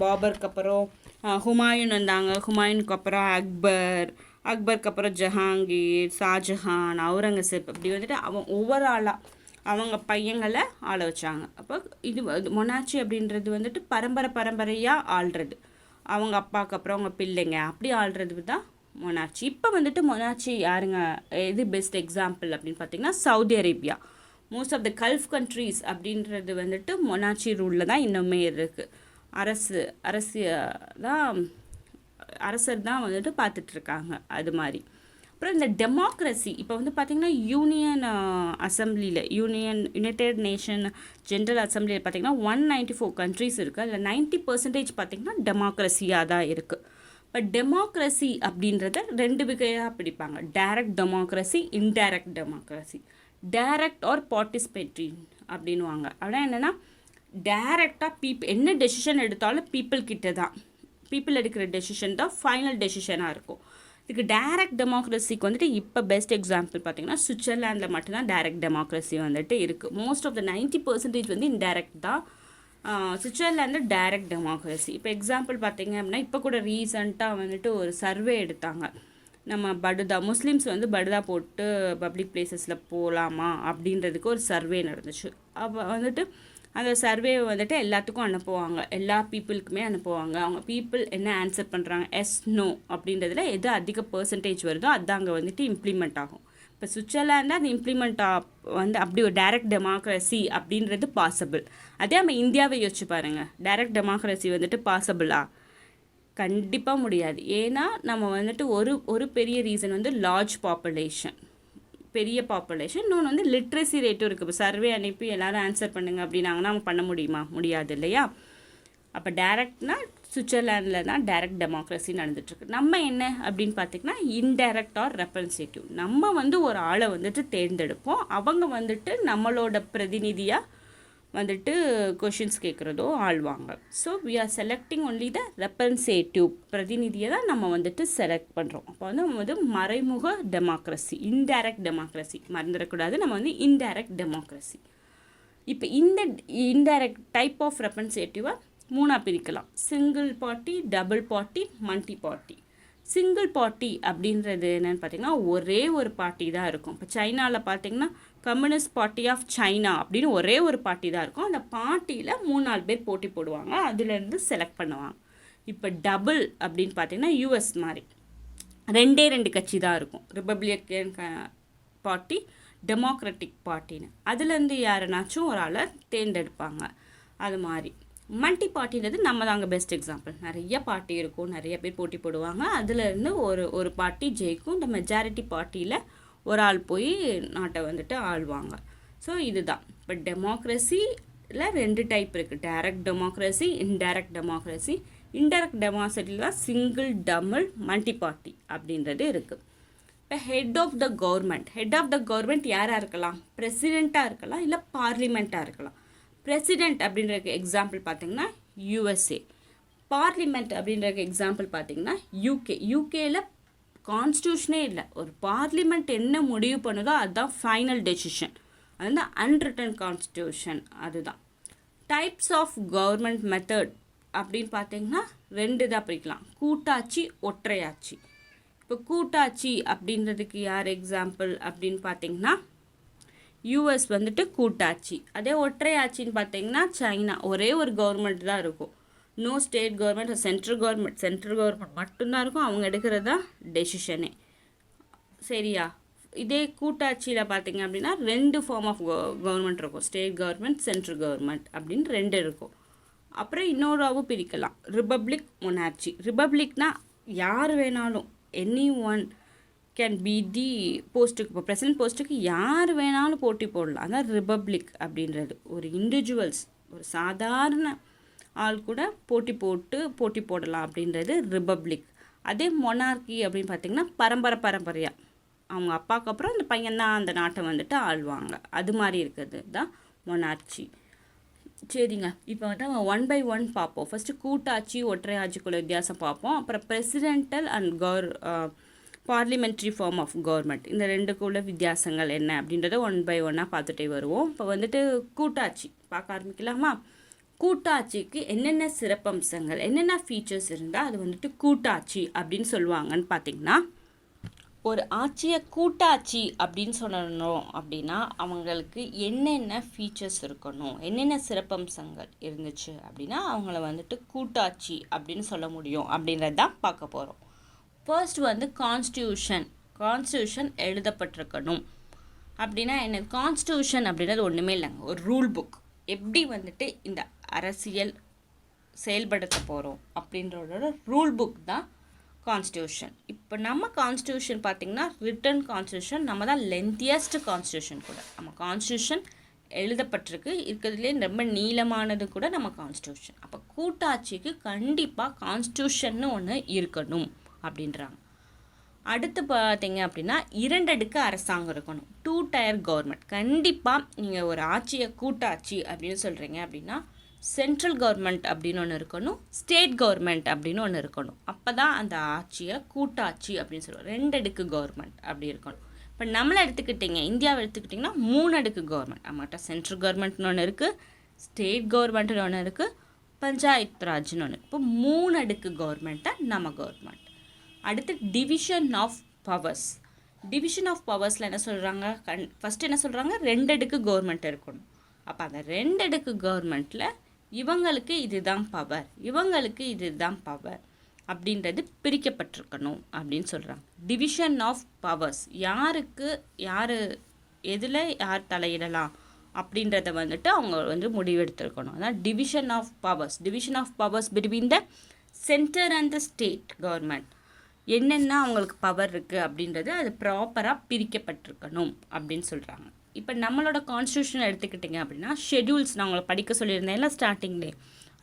பாபருக்கு அப்புறம் ஹுமாயூன் வந்தாங்க, ஹுமாயூனுக்கு அப்புறம் அக்பருக்கு அப்புறம் ஜஹாங்கீர், ஷாஜஹான், அவுரங்கசீப். அப்படி வந்துட்டு ஒவ்வொரு ஆளாக அவங்க பையங்களை ஆள வச்சாங்க. அப்போ இது மொனார்ச்சி அப்படின்றது வந்துட்டு பரம்பரையாக ஆள்றது. அவங்க அப்பாவுக்கு அப்புறம் அவங்க பிள்ளைங்க அப்படி ஆள்றது தான் மொனார்ச்சி. இப்போ வந்துட்டு மொனார்ச்சி யாருங்க, எது பெஸ்ட் எக்ஸாம்பிள் அப்படின்னு பார்த்தீங்கன்னா Saudi Arabia. Most of the gulf countries அப்படின்றது வந்துட்டு மொனார்ச்சி ரூலில் தான் இன்னுமே இருக்குது. அரசர் தான் வந்துட்டு பார்த்துட்ருக்காங்க. அது மாதிரி அப்புறம் இந்த டெமோக்ரஸி இப்போ வந்து பார்த்திங்கன்னா யுனைடெட் நேஷன் ஜென்ரல் அசம்பிளியில் பார்த்திங்கன்னா 194 கண்ட்ரிஸ் இருக்குது. அதில் 90% பார்த்திங்கன்னா டெமோக்ரஸியாக தான் இருக்குது. இப்போ டெமோக்ரஸி அப்படின்றத 2 வகையாக பிடிப்பாங்க. Direct democracy, indirect democracy. Direct R participatory அப்படின்வாங்க. ஆனால் என்னென்னா டைரெக்டாக என்ன டெசிஷன் எடுத்தாலும் பீப்புள் எடுக்கிற டெசிஷன் தான் ஃபைனல் டெசிஷனாக இருக்கும். இதுக்கு டைரக்ட் டெமோக்ரஸிக்கு வந்துட்டு இப்போ பெஸ்ட் எக்ஸாம்பிள் பார்த்திங்கன்னா சுவிட்சர்லாண்டில் மட்டும்தான் டைரக்ட் டெமோக்ரஸி வந்துட்டு இருக்குது. மோஸ்ட் ஆஃப் த 90% வந்து இன்டைரக்ட் தான். சுவிட்சர்லாண்டில் டைரக்ட் டெமோக்ரஸி. இப்போ எக்ஸாம்பிள் பார்த்திங்க அப்படின்னா இப்போ கூட ரீசண்டாக வந்துட்டு ஒரு சர்வே எடுத்தாங்க. நம்ம முஸ்லீம்ஸ் வந்து படுதா போட்டு பப்ளிக் பிளேசஸில் போகலாமா அப்படின்றதுக்கு ஒரு சர்வே நடந்துச்சு. அப்போ வந்துட்டு அந்த சர்வேவை வந்துட்டு எல்லாத்துக்கும் அனுப்புவாங்க, எல்லா பீப்புளுக்குமே அனுப்புவாங்க. அவங்க பீப்புள் என்ன ஆன்சர் பண்ணுறாங்க, எஸ் நோ அப்படின்றதுல எது அதிக பர்சன்டேஜ் வருதோ அது அங்கே வந்துட்டு இம்ப்ளிமெண்ட் ஆகும். இப்போ சுவிட்சர்லாண்டில் அது இம்ப்ளிமெண்ட் வந்து அப்படி ஒரு டைரக்ட் டெமோக்ரஸி அப்படின்றது பாசிபிள். அதே நம்ம இந்தியாவை யோசிச்சு பாருங்கள், டைரக்ட் டெமோக்ரஸி வந்துட்டு பாசிபிளா? கண்டிப்பாக முடியாது. ஏன்னா நம்ம வந்துட்டு ஒரு பெரிய ரீசன் வந்து லார்ஜ் பாப்புலேஷன், இன்னொன்று வந்து லிட்ரஸி ரேட்டும் இருக்குது. இப்போ சர்வே அனுப்பி எல்லோரும் ஆன்சர் பண்ணுங்கள் அப்படின்னாங்கன்னா நம்ம பண்ண முடியுமா? முடியாது இல்லையா. அப்போ டைரக்ட்னா சுவிட்சர்லாண்டில் தான் டைரக்ட் டெமோக்ரஸி நடந்துட்டுருக்கு. நம்ம என்ன அப்படின்னு பார்த்திங்கன்னா இன்டைரக்ட் ஆர் ரெப்ரசன்டேட்டிவ். நம்ம வந்து ஒரு ஆளை வந்துட்டு தேர்ந்தெடுப்போம், அவங்க வந்துட்டு நம்மளோட பிரதிநிதியாக வந்துட்டு கொஷின்ஸ் கேட்குறதோ ஆள்வாங்க. So we are selecting only the representative, பிரதிநிதியை தான் நம்ம வந்துட்டு செலக்ட் பண்ணுறோம். அப்போ வந்து நம்ம வந்து மறைமுக டெமோக்ரஸி, இன்டைரக்ட் டெமோக்ரஸி மறந்துடக்கூடாது. நம்ம வந்து இன்டைரக்ட் டெமோக்ரஸி. இப்போ இந்த இன்டைரக்ட் டைப் ஆஃப் ரெப்ரசன்டேட்டிவை மூணாக பிரிக்கலாம். Single party, double party, multi party. Single party அப்படின்றது என்னென்னு பார்த்தீங்கன்னா ஒரே ஒரு பார்ட்டி தான் இருக்கும். இப்போ சைனாவில் பார்த்தீங்கன்னா கம்யூனிஸ்ட் பார்ட்டி ஆஃப் சைனா அப்படின்னு ஒரே ஒரு பார்ட்டி தான் இருக்கும். அந்த பார்ட்டியில் 3-4 பேர் போட்டி போடுவாங்க, அதுலேருந்து செலக்ட் பண்ணுவாங்க. இப்போ டபுள் அப்படின்னு பார்த்தீங்கன்னா யூஎஸ் மாதிரி 2 கட்சி தான் இருக்கும். ரிப்பப்ளிக்கன் பார்ட்டி, டெமோக்ராட்டிக் பார்ட்டின்னு. அதுலேருந்து யாருனாச்சும் ஒரு ஆளை தேர்ந்தெடுப்பாங்க. அது மாதிரி மல்டி பார்ட்டின்றது நம்ம தாங்க பெஸ்ட் எக்ஸாம்பிள். நிறைய பார்ட்டி இருக்கும், நிறைய பேர் போட்டி போடுவாங்க, அதுலேருந்து ஒரு பார்ட்டி ஜெயிக்கும். இந்த மெஜாரிட்டி பார்ட்டியில் ஒரு ஆள் போய் நாட்டை வந்துட்டு ஆள்வாங்க. ஸோ இதுதான். இப்போ டெமோக்ரஸியில் 2 டைப் இருக்குது, direct democracy, indirect democracy. Indirect டெமோக்ரஸியில் தான் சிங்கிள், டபுள், மல்டி பார்ட்டி அப்படின்றது இருக்குது. இப்போ ஹெட் ஆஃப் த கவர்மெண்ட் யாராக இருக்கலாம்? பிரசிடெண்ட்டாக இருக்கலாம், இல்லை பார்லிமெண்ட்டாக இருக்கலாம். பிரசிடெண்ட் அப்படின்றதுக்கு எக்ஸாம்பிள் பார்த்திங்கன்னா யூஎஸ்ஏ. பார்லிமெண்ட் அப்படின்றதுக்கு எக்ஸாம்பிள் பார்த்திங்கன்னா யூகேயில் கான்ஸ்டியூஷனே இல்லை. ஒரு பார்லிமெண்ட் என்ன முடிவு பண்ணுதோ அதுதான் ஃபைனல் டெசிஷன். அது வந்து அன்ரிட்டன் கான்ஸ்டியூஷன். அதுதான். டைப்ஸ் ஆஃப் கவர்மெண்ட் மெத்தட் அப்படின்னு பார்த்திங்கன்னா 2 தான் பிரிக்கலாம், கூட்டாட்சி, ஒற்றையாட்சி. இப்போ கூட்டாட்சி அப்படின்றதுக்கு யார் எக்ஸாம்பிள் அப்படின்னு பார்த்திங்கன்னா யூஎஸ் வந்துட்டு கூட்டாட்சி. அதே ஒற்றையாட்சின்னு பார்த்தீங்கன்னா சைனா, ஒரே ஒரு கவர்மெண்ட் தான் இருக்கும். No state government, central government மட்டும்தான் இருக்கும், அவங்க எடுக்கிறது தான் டெசிஷனே. சரியா? இதே கூட்டாட்சியில் பார்த்தீங்க அப்படின்னா 2 ஃபார்ம் ஆஃப் கவர்மெண்ட் இருக்கும், ஸ்டேட் கவர்மெண்ட், சென்ட்ரல் கவர்மெண்ட் அப்படின்னு 2 இருக்கும். அப்புறம் இன்னொரு பிரிக்கலாம், ரிப்பப்ளிக், மொனார்ச்சி. ரிப்பப்ளிக்னா யார் வேணாலும், any one can be the போஸ்ட்டுக்கு, இப்போ பிரசிடென்ட் போஸ்ட்டுக்கு யார் வேணாலும் போட்டி போடலாம். அதான் ரிப்பப்ளிக் அப்படின்றது. ஒரு இண்டிவிஜுவல்ஸ், ஒரு சாதாரண ஆள் கூட போட்டி போடலாம் அப்படின்றது ரிப்பப்ளிக். அதே மொனார்கி அப்படின்னு பார்த்திங்கன்னா பரம்பரையாக அவங்க அப்பாவுக்கு அப்புறம் அந்த பையன்தான் அந்த நாட்டை வந்துட்டு ஆள்வாங்க. அது மாதிரி இருக்கிறது தான் மொனார்ச்சி. சரிங்க, இப்போ வந்து நம்ம 1 by 1 பார்ப்போம். ஃபஸ்ட்டு கூட்டாட்சி, ஒற்றையாட்சிக்குள்ள வித்தியாசம் பார்ப்போம். அப்புறம் presidential and parliamentary form of government, இந்த 2க்குள்ள வித்தியாசங்கள் என்ன அப்படின்றத 1 by 1 பார்த்துட்டே வருவோம். இப்போ வந்துட்டு கூட்டாட்சி பார்க்க ஆரம்பிக்கலாமா? கூட்டாட்சிக்கு என்னென்ன சிறப்பம்சங்கள், என்னென்ன ஃபீச்சர்ஸ் இருந்தால் அது வந்துட்டு கூட்டாட்சி அப்படின்னு சொல்லுவாங்கன்னு பார்த்திங்கன்னா, ஒரு ஆட்சியை கூட்டாட்சி அப்படின்னு சொல்லணும் அப்படின்னா அவங்களுக்கு என்னென்ன ஃபீச்சர்ஸ் இருக்கணும், என்னென்ன சிறப்பம்சங்கள் இருந்துச்சு அப்படின்னா அவங்கள வந்துட்டு கூட்டாட்சி அப்படின்னு சொல்ல முடியும் அப்படின்றது தான் பார்க்க போகிறோம். ஃபர்ஸ்ட் வந்து கான்ஸ்டியூஷன் எழுதப்பட்டிருக்கணும். அப்படின்னா என்ன? கான்ஸ்டியூஷன் அப்படின்றது ஒன்றுமே இல்லைங்க, ஒரு ரூல் புக். எப்படி வந்துட்டு இந்த அரசியல் செயல்படுத்த போகிறோம் அப்படின்றதோட ரூல் புக் தான் கான்ஸ்டியூஷன். இப்போ நம்ம கான்ஸ்டியூஷன் பார்த்திங்கன்னா ரிட்டன் கான்ஸ்டியூஷன், நம்ம தான் லென்த்தியஸ்ட் கான்ஸ்டியூஷன் கூட. நம்ம கான்ஸ்டியூஷன் எழுதப்பட்டிருக்கு, இருக்கிறதுலே ரொம்ப நீளமானது கூட நம்ம கான்ஸ்டியூஷன். அப்போ கூட்டாட்சிக்கு கண்டிப்பாக கான்ஸ்டியூஷன்னு ஒன்று இருக்கணும் அப்படின்றாங்க. அடுத்து பார்த்தீங்க அப்படின்னா 2 அடுக்கு அரசாங்கம் இருக்கணும், 2 tier கவர்மெண்ட். கண்டிப்பாக நீங்கள் ஒரு ஆட்சியை கூட்டாட்சி அப்படின்னு சொல்கிறீங்க அப்படின்னா சென்ட்ரல் கவர்மெண்ட் அப்படின்னு ஒன்று இருக்கணும், ஸ்டேட் கவர்மெண்ட் அப்படின்னு ஒன்று இருக்கணும். அப்போ தான் அந்த ஆட்சியை கூட்டாட்சி அப்படின்னு சொல்லுவோம். 2 அடுக்கு கவர்மெண்ட் அப்படி இருக்கணும். இப்போ நம்மளை எடுத்துக்கிட்டிங்க, இந்தியாவை எடுத்துக்கிட்டிங்கன்னா 3 அடுக்கு கவர்மெண்ட். நம்மகிட்ட சென்ட்ரல் கவர்மெண்ட்னு ஒன்று இருக்குது, ஸ்டேட் கவர்மெண்ட்னு ஒன்று இருக்குது, பஞ்சாயத்து ராஜ்னு ஒன்று. இப்போ 3 அடுக்கு கவர்மெண்ட் தான் நம்ம கவர்மெண்ட். அடுத்து டிவிஷன் ஆஃப் பவர்ஸில் என்ன சொல்கிறாங்க? ஃபஸ்ட்டு என்ன சொல்கிறாங்க? 2 அடுக்கு கவர்மெண்ட் இருக்கணும். அப்போ அந்த 2 அடுக்கு கவர்மெண்ட்டில் இவங்களுக்கு இதுதான் பவர், இவங்களுக்கு இதுதான் பவர் அப்படின்றது பிரிக்கப்பட்டிருக்கணும் அப்படின்னு சொல்கிறாங்க. டிவிஷன் ஆஃப் பவர்ஸ், யாருக்கு யார் எதில் யார் தலையிடலாம் அப்படின்றத வந்துட்டு அவங்க வந்து முடிவெடுத்திருக்கணும். அதான் division of powers between the centre and the state government. என்னென்ன அவங்களுக்கு பவர் இருக்குது அப்படின்றது அது ப்ராப்பராக பிரிக்கப்பட்டிருக்கணும் அப்படின்னு சொல்கிறாங்க. இப்போ நம்மளோட கான்ஸ்டியூஷன் எடுத்துக்கிட்டிங்க அப்படின்னா ஷெட்யூல்ஸ் நான் உங்களை படிக்க சொல்லியிருந்தேன் இல்லை ஸ்டார்டிங்லே,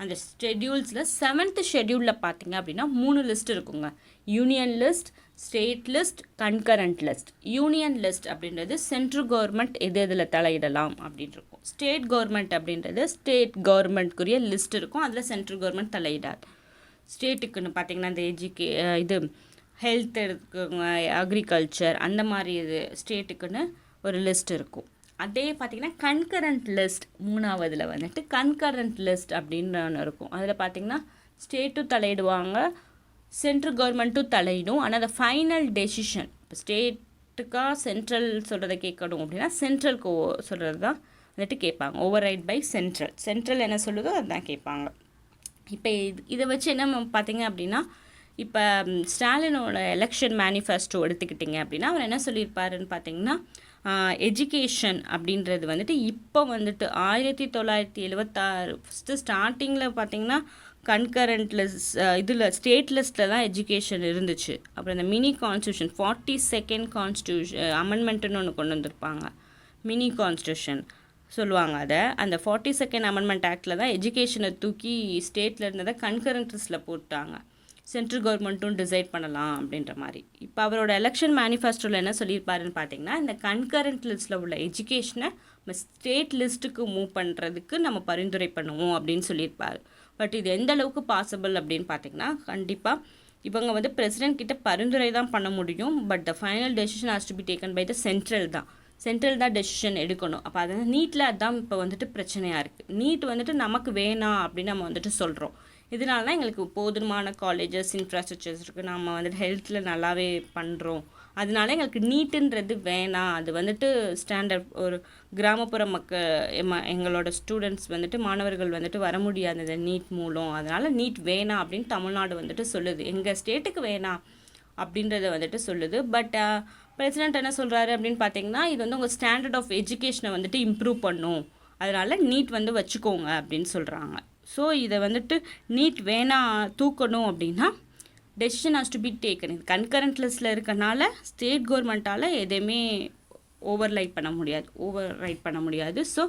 அந்த ஷெட்யூல்ஸில் 7th ஷெட்யூலில் பார்த்தீங்க அப்படின்னா 3 லிஸ்ட் இருக்குங்க. Union list, state list, concurrent list. Union list அப்படின்றது சென்ட்ரல் கவர்மெண்ட் எது எதில் தலையிடலாம் அப்படின்னு இருக்கும். ஸ்டேட் கவர்மெண்ட் அப்படின்றது ஸ்டேட் கவர்மெண்ட்க்குரிய லிஸ்ட் இருக்கும், அதில் சென்ட்ரல் கவர்மெண்ட் தலையிடாது. ஸ்டேட்டுக்குன்னு பார்த்தீங்கன்னா இந்த இது ஹெல்த் இருக்குங்க, அக்ரிகல்ச்சர், அந்த மாதிரி இது ஸ்டேட்டுக்குன்னு ஒரு லிஸ்ட் இருக்கும். அதே பார்த்திங்கன்னா கன்கரண்ட் லிஸ்ட் 3வதில் வந்துட்டு கன்கரண்ட் லிஸ்ட் அப்படின்னு ஒன்று இருக்கும். அதில் பார்த்திங்கன்னா ஸ்டேட்டும் தலையிடுவாங்க, சென்ட்ரல் கவர்மெண்ட்டும் தலையிடும். ஆனால் அந்த ஃபைனல் டெசிஷன் இப்போ ஸ்டேட்டுக்காக சென்ட்ரல் சொல்கிறத கேட்கணும் அப்படின்னா சென்ட்ரலுக்கு சொல்கிறது தான் வந்துட்டு கேட்பாங்க. ஓவர் ரைட் பை சென்ட்ரல் என்ன சொல்லுதோ அதுதான் கேட்பாங்க. இப்போ இதை வச்சு என்ன பார்த்தீங்க அப்படின்னா, இப்போ ஸ்டாலினோட எலெக்ஷன் மேனிஃபெஸ்டோ எடுத்துக்கிட்டிங்க அப்படின்னா அவர் என்ன சொல்லியிருப்பாருன்னு பார்த்தீங்கன்னா, எஜுகேஷன் அப்படின்றது வந்துட்டு இப்போ வந்துட்டு 1976 ஃபஸ்ட்டு ஸ்டார்டிங்கில் பார்த்தீங்கன்னா கன்கரண்ட் லிஸ்ட் இதில் ஸ்டேட் லிஸ்ட்டில் தான் எஜுகேஷன் இருந்துச்சு. அப்புறம் இந்த மினி கான்ஸ்டியூஷன் 42nd கான்ஸ்டியூஷன் அமெண்ட்மெண்ட்டுன்னு ஒன்று கொண்டு வந்திருப்பாங்க. மினி கான்ஸ்டியூஷன் சொல்லுவாங்க அதை. அந்த 42nd அமெண்ட்மெண்ட் ஆக்டில் தான் எஜுகேஷனை தூக்கி ஸ்டேட்டில் இருந்ததை கன்கரண்ட் லிஸ்ட்டில் போட்டாங்க. சென்ட்ரல் கவர்மெண்ட்டும் டிசைட் பண்ணலாம் அப்படின்ற மாதிரி. இப்போ அவரோட எலெக்ஷன் மேனிஃபெஸ்டோவில் என்ன சொல்லியிருப்பாருன்னு பார்த்தீங்கன்னா, இந்த கன்கரண்ட் லிஸ்ட்டில் உள்ள எஜுகேஷனை நம்ம ஸ்டேட் லிஸ்ட்டுக்கு மூவ் பண்ணுறதுக்கு நம்ம பரிந்துரை பண்ணுவோம் அப்படின்னு சொல்லியிருப்பார். பட் இது எந்த அளவுக்கு பாசிபிள் அப்படின்னு பார்த்தீங்கன்னா, கண்டிப்பாக இவங்க வந்து பிரசிடென்ட் கிட்ட பரிந்துரை தான் பண்ண முடியும். But the final decision has to be taken by the central தான் டெசிஷன் எடுக்கணும். அப்போ அது நீட்டில் அதுதான் இப்போ வந்துட்டு பிரச்சனையாக இருக்குது. நீட் வந்துட்டு நமக்கு வேணாம் அப்படின்னு நம்ம வந்துட்டு சொல்கிறோம். இதனால தான் எங்களுக்கு போதுமான காலேஜஸ் இன்ஃப்ராஸ்ட்ரக்சர்ஸ் இருக்குது, நம்ம வந்துட்டு ஹெல்த்தில் நல்லாவே பண்ணுறோம், அதனால எங்களுக்கு நீட்டுன்றது வேணாம், அது வந்துட்டு ஸ்டாண்டர்ட் ஒரு கிராமப்புற எங்களோட ஸ்டூடெண்ட்ஸ் வந்துட்டு மாணவர்கள் வந்துட்டு வர முடியாது இந்த நீட் மூலம், அதனால் நீட் வேணாம் அப்படின்னு தமிழ்நாடு வந்துட்டு சொல்லுது. எங்கள் ஸ்டேட்டுக்கு வேணாம் அப்படின்றத வந்துட்டு சொல்லுது. பட் பிரசிடென்ட் என்ன சொல்கிறாரு அப்படின்னு பார்த்தீங்கன்னா, இது வந்து உங்கள் ஸ்டாண்டர்ட் ஆஃப் எஜுகேஷனை வந்துட்டு இம்ப்ரூவ் பண்ணும், அதனால் நீட் வந்து வச்சுக்கோங்க அப்படின்னு சொல்கிறாங்க. ஸோ இதை வந்துட்டு நீட் வேணாம் தூக்கணும் அப்படின்னா decision has to be taken. இது கன்கரண்ட் லிஸ்ட்டில் இருக்கனால ஸ்டேட் கவர்மெண்ட்டால் எதையுமே ஓவர் ரைட் பண்ண முடியாது. ஸோ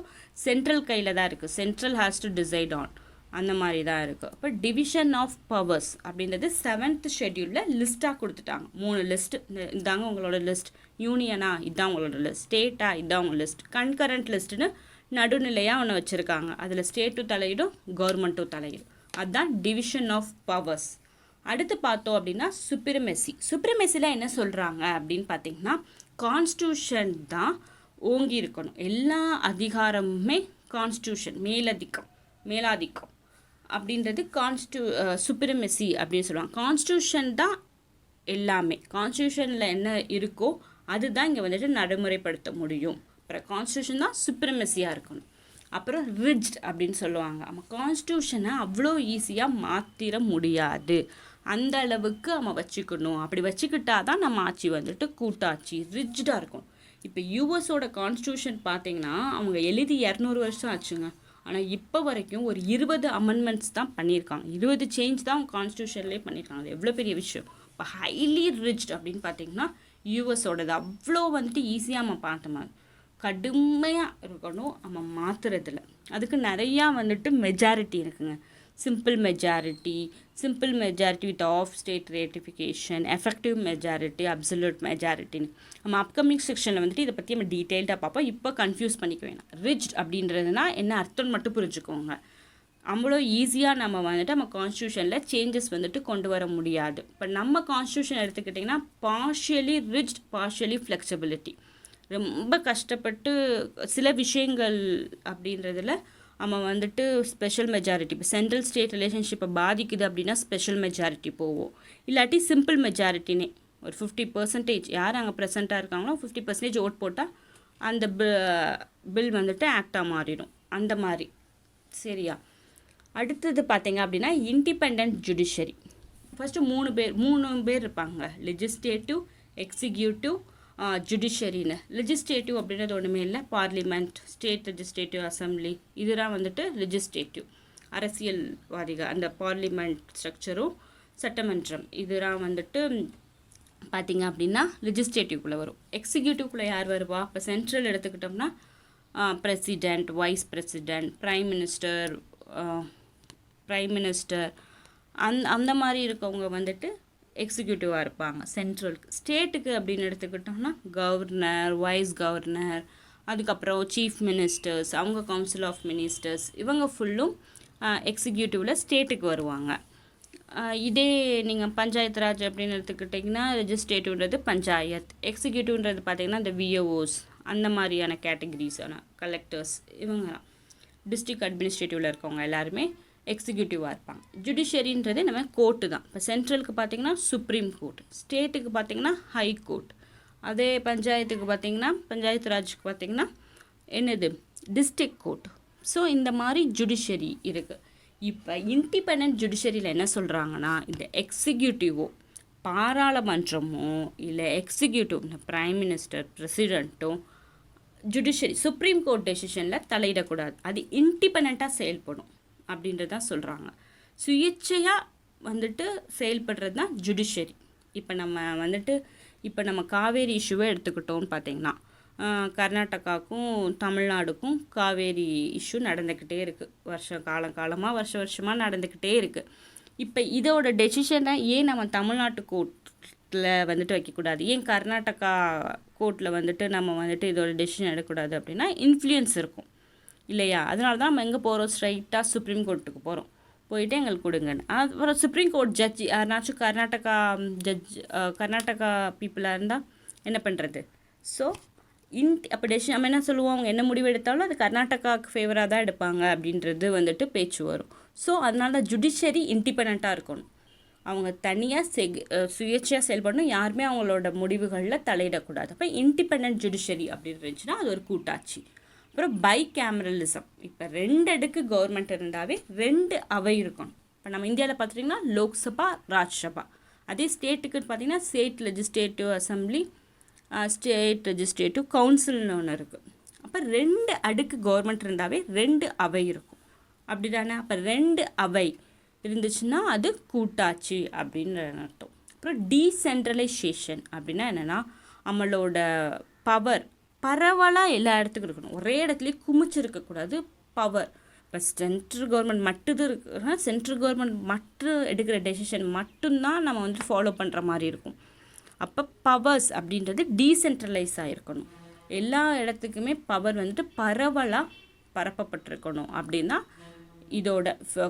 சென்ட்ரல் கையில் தான் இருக்குது, central has to decide on, அந்த மாதிரி தான் இருக்குது. அப்போ டிவிஷன் ஆஃப் பவர்ஸ் அப்படின்றது 7th ஷெட்யூலில் லிஸ்ட்டாக கொடுத்துட்டாங்க. 3 லிஸ்ட்டு, இதாங்க உங்களோட லிஸ்ட். யூனியனா இதுதான் உங்களோட லிஸ்ட், ஸ்டேட்டா இதுதான் உங்கள் லிஸ்ட், கன்கரண்ட் லிஸ்ட்டுன்னு நடுநிலையாக ஒன்று வச்சுருக்காங்க. அதில் ஸ்டேட்டும் தலையிடும், கவர்மெண்ட்டும் தலையிடும். அதுதான் டிவிஷன் ஆஃப் பவர்ஸ். அடுத்து பார்த்தோம் அப்படின்னா சுப்ரிமெசியில் என்ன சொல்கிறாங்க அப்படின்னு பார்த்தீங்கன்னா, கான்ஸ்டியூஷன் தான் ஓங்கி இருக்கணும், எல்லா அதிகாரமுமே கான்ஸ்டியூஷன் மேலாதிக்கம் அப்படின்றது சுப்ரிமெசி அப்படின்னு சொல்லுவாங்க. கான்ஸ்டியூஷன் தான் எல்லாமே, கான்ஸ்டியூஷனில் என்ன இருக்கோ அதுதான் இங்கே வந்துட்டு நடைமுறைப்படுத்த முடியும். அப்புறம் கான்ஸ்டியூஷன் தான் சுப்ரிமெசியாக இருக்கணும். அப்புறம் ரிஜ்ட் அப்படின்னு சொல்லுவாங்க. நம்ம கான்ஸ்டியூஷனை அவ்வளோ ஈஸியாக மாற்றிட முடியாது, அந்த அளவுக்கு நம்ம வச்சுக்கணும். அப்படி வச்சுக்கிட்டா தான் நம்ம ஆட்சி வந்துட்டு கூட்டாட்சி ரிஜ்டாக இருக்கும். இப்போ யூஎஸோட கான்ஸ்டியூஷன் பார்த்தீங்கன்னா அவங்க எழுதி 200 வருஷம் ஆச்சுங்க. ஆனால் இப்போ வரைக்கும் ஒரு 20 அமெண்ட்மெண்ட்ஸ் தான் பண்ணியிருக்காங்க, 20 சேஞ்ச் தான் கான்ஸ்டியூஷன்லேயே பண்ணியிருக்காங்க. அது எவ்வளோ பெரிய விஷயம். இப்போ ஹைலி ரிஜ்ட் அப்படின்னு பார்த்தீங்கன்னா யூஎஸோடது அவ்வளோ வந்துட்டு ஈஸியாக நம்ம பார்த்தோம், கடுமையாக இருக்கணும் நம்ம மாற்றுறதுல. அதுக்கு நிறையா வந்துட்டு மெஜாரிட்டி இருக்குங்க. Simple majority with half state ratification, effective majority, absolute மெஜாரிட்டின்னு நம்ம அப்கமிங் செக்ஷனில் வந்துட்டு இதை பற்றி நம்ம டீட்டெயில்டாக பார்ப்போம். இப்போ கன்ஃபியூஸ் பண்ணிக்க வேணாம். ரிஜ்ட் அப்படின்றதுனா என்ன அர்த்தம்னு மட்டும் புரிஞ்சுக்கோங்க. அவ்வளோ ஈஸியாக நம்ம வந்துட்டு நம்ம கான்ஸ்டியூஷனில் சேஞ்சஸ் வந்துட்டு கொண்டு வர முடியாது. இப்போ நம்ம கான்ஸ்டியூஷன் எடுத்துக்கிட்டிங்கன்னா பார்ஷியலி ரிஜ்ட், பார்ஷியலி ஃப்ளெக்சிபிலிட்டி. ரொம்ப கஷ்டப்பட்டு சில விஷயங்கள் அப்படின்றதுல நம்ம வந்துட்டு ஸ்பெஷல் மெஜாரிட்டி, இப்போ சென்ட்ரல் ஸ்டேட் ரிலேஷன்ஷிப்பை பாதிக்குது அப்படின்னா ஸ்பெஷல் மெஜாரிட்டி போவோம். இல்லாட்டி சிம்பிள் மெஜாரிட்டினே ஒரு 50% யார் அங்கே ப்ரெசண்ட்டாக இருக்காங்களோ 50% ஓட் போட்டால் அந்த பில் வந்துட்டு ஆக்டாக மாறிடும், அந்த மாதிரி. சரியா? அடுத்தது பார்த்தீங்க அப்படின்னா இண்டிபெண்ட் ஜுடிஷரி. ஃபஸ்ட்டு 3 பேர் இருப்பாங்க, லெஜிஸ்லேட்டிவ், எக்ஸிக்யூட்டிவ், ஜுடிஷரின்னு. லெஜிஸ்லேட்டிவ் அப்படின்றது ஒன்றுமே இல்லை, பார்லிமெண்ட், ஸ்டேட் லெஜிஸ்லேட்டிவ் அசம்பிளி, இதுதான் வந்துட்டு லெஜிஸ்லேட்டிவ், அரசியல்வாதிகள். அந்த பார்லிமெண்ட் ஸ்ட்ரக்சரும் சட்டமன்றம் இதுதான் வந்துட்டு பார்த்திங்க அப்படின்னா லெஜிஸ்லேட்டிவ்குள்ளே வரும். எக்ஸிக்யூட்டிவ்குள்ளே யார் வருவா? இப்போ சென்ட்ரல் எடுத்துக்கிட்டோம்னா president, wise president, prime minister, prime minister அந்த மாதிரி இருக்கவங்க வந்துட்டு எக்ஸிக்யூட்டிவாக இருப்பாங்க. சென்ட்ரலுக்கு. ஸ்டேட்டுக்கு அப்படின்னு எடுத்துக்கிட்டோம்னா கவர்னர், வைஸ் கவர்னர், அதுக்கப்புறம் சீஃப் மினிஸ்டர்ஸ், அவங்க கவுன்சில் ஆஃப் மினிஸ்டர்ஸ், இவங்க ஃபுல்லும் எக்ஸிக்யூட்டிவில் ஸ்டேட்டுக்கு வருவாங்க. இதே நீங்கள் பஞ்சாயத்து ராஜ் அப்படின்னு எடுத்துக்கிட்டிங்கன்னா லெஜிஸ்லேட்டிவ்ன்றது பஞ்சாயத், எக்ஸிக்யூட்டிவ்ன்றது பார்த்திங்கன்னா இந்த விஓஓஸ், அந்த மாதிரியான கேட்டகரிஸான கலெக்டர்ஸ், இவங்கலாம் டிஸ்ட்ரிக்ட் அட்மினிஸ்ட்ரேட்டிவில் இருக்கவங்க எல்லாருமே எக்ஸிக்யூட்டிவாக இருப்பாங்க. ஜுடிஷியரின்றது நம்ம கோர்ட்டு தான். இப்போ சென்ட்ரலுக்கு பார்த்திங்கன்னா சுப்ரீம் கோர்ட், ஸ்டேட்டுக்கு பார்த்திங்கன்னா ஹை கோர்ட், அதே பஞ்சாயத்துக்கு பார்த்திங்கன்னா பஞ்சாயத்து ராஜுக்கு பார்த்திங்கன்னா என்னது டிஸ்ட்ரிக்ட் கோர்ட். ஸோ இந்த மாதிரி ஜுடிஷியரி இருக்குது. இப்போ இண்டிபெண்ட் ஜுடிஷியரியில் என்ன சொல்கிறாங்கன்னா, இந்த எக்ஸிக்யூட்டிவோ பாராளுமன்றமோ இல்லை எக்ஸிக்யூட்டிவ் இந்த ப்ரைம் மினிஸ்டர் பிரசிடெண்ட்டும் ஜுடிஷியரி சுப்ரீம் கோர்ட் டெசிஷனில் தலையிடக்கூடாது, அது இண்டிபெண்ட்டாக செயல்படும் அப்படின்றது தான் சொல்கிறாங்க. சுயேட்சையாக வந்துட்டு செயல்படுறது தான் ஜுடிஷியரி. இப்போ நம்ம காவேரி இஷ்யூவை எடுத்துக்கிட்டோன்னு பார்த்தீங்கன்னா கர்நாடகாவுக்கும் தமிழ்நாடுக்கும் காவேரி இஷ்யூ நடந்துக்கிட்டே இருக்குது. காலமாக வருஷமாக நடந்துக்கிட்டே இருக்குது. இப்போ இதோட டெசிஷனை ஏன் நம்ம தமிழ்நாட்டு கோர்ட்டில் வந்துட்டு வைக்கக்கூடாது, ஏன் கர்நாடகா கோர்ட்டில் வந்துட்டு நம்ம வந்துட்டு இதோட டெசிஷன் எடுக்கக்கூடாது அப்படின்னா இன்ஃப்ளூயன்ஸ் இருக்கும் இல்லையா? அதனால தான் நம்ம எங்கே போகிறோம், ஸ்ட்ரைட்டாக சுப்ரீம் கோர்ட்டுக்கு போகிறோம். போயிட்டு எங்களுக்கு கொடுங்கன்னு. அப்புறம் சுப்ரீம் கோர்ட் ஜட்ஜி யாருனாச்சும் கர்நாடகா பீப்புளாக இருந்தால் என்ன பண்ணுறது? ஸோ அப்போ டெசிஷன் நம்ம என்ன சொல்லுவோம், அவங்க என்ன முடிவு எடுத்தாலும் அது கர்நாடகாவுக்கு ஃபேவராக தான் எடுப்பாங்க அப்படின்றது வந்துட்டு பேச்சு வரும். ஸோ அதனால தான் ஜுடிஷியரி இண்டிபெண்ட்டாக இருக்கணும். அவங்க தனியாக சுயேட்சையாக செயல்படணும், யாருமே அவங்களோட முடிவுகளில் தலையிடக்கூடாது. அப்போ இண்டிபெண்ட் ஜுடிஷியரி அப்படின்னு இருந்துச்சுன்னா அது ஒரு கூட்டாட்சி. அப்புறம் பை கேமரலிசம். இப்போ 2 அடுக்கு கவர்மெண்ட் இருந்தாவே 2 அவை இருக்கணும். இப்போ நம்ம இந்தியாவில் பார்த்துட்டிங்கன்னா லோக்சபா, ராஜ்சபா. அதே ஸ்டேட்டுக்குன்னு பார்த்தீங்கன்னா state legislative assembly, state legislative கவுன்சில்னு ஒன்று இருக்குது. அப்போ 2 அடுக்கு கவர்மெண்ட் இருந்தாவே 2 அவை இருக்கும், அப்படி தானே? அப்போ 2 அவை இருந்துச்சுன்னா அது கூட்டாட்சி அப்படின்னு அர்த்தம். அப்புறம் டீசென்ட்ரலைசேஷன் அப்படின்னா என்னென்னா, நம்மளோட பவர் பரவலாக எல்லா இடத்துக்கும் இருக்கணும், ஒரே இடத்துலையே குமிச்சிருக்கக்கூடாது பவர். இப்போ சென்ட்ரல் கவர்மெண்ட் மட்டும் இருக்குன்னா சென்ட்ரல் கவர்மெண்ட் மட்டும் எடுக்கிற டெசிஷன் மட்டும்தான் நம்ம வந்துட்டு ஃபாலோ பண்ணுற மாதிரி இருக்கும். அப்போ பவர்ஸ் அப்படின்றது டீசென்ட்ரலைஸ் ஆகிருக்கணும், எல்லா இடத்துக்குமே பவர் வந்துட்டு பரவலாக பரப்பப்பட்டிருக்கணும். அப்படின்னா இதோட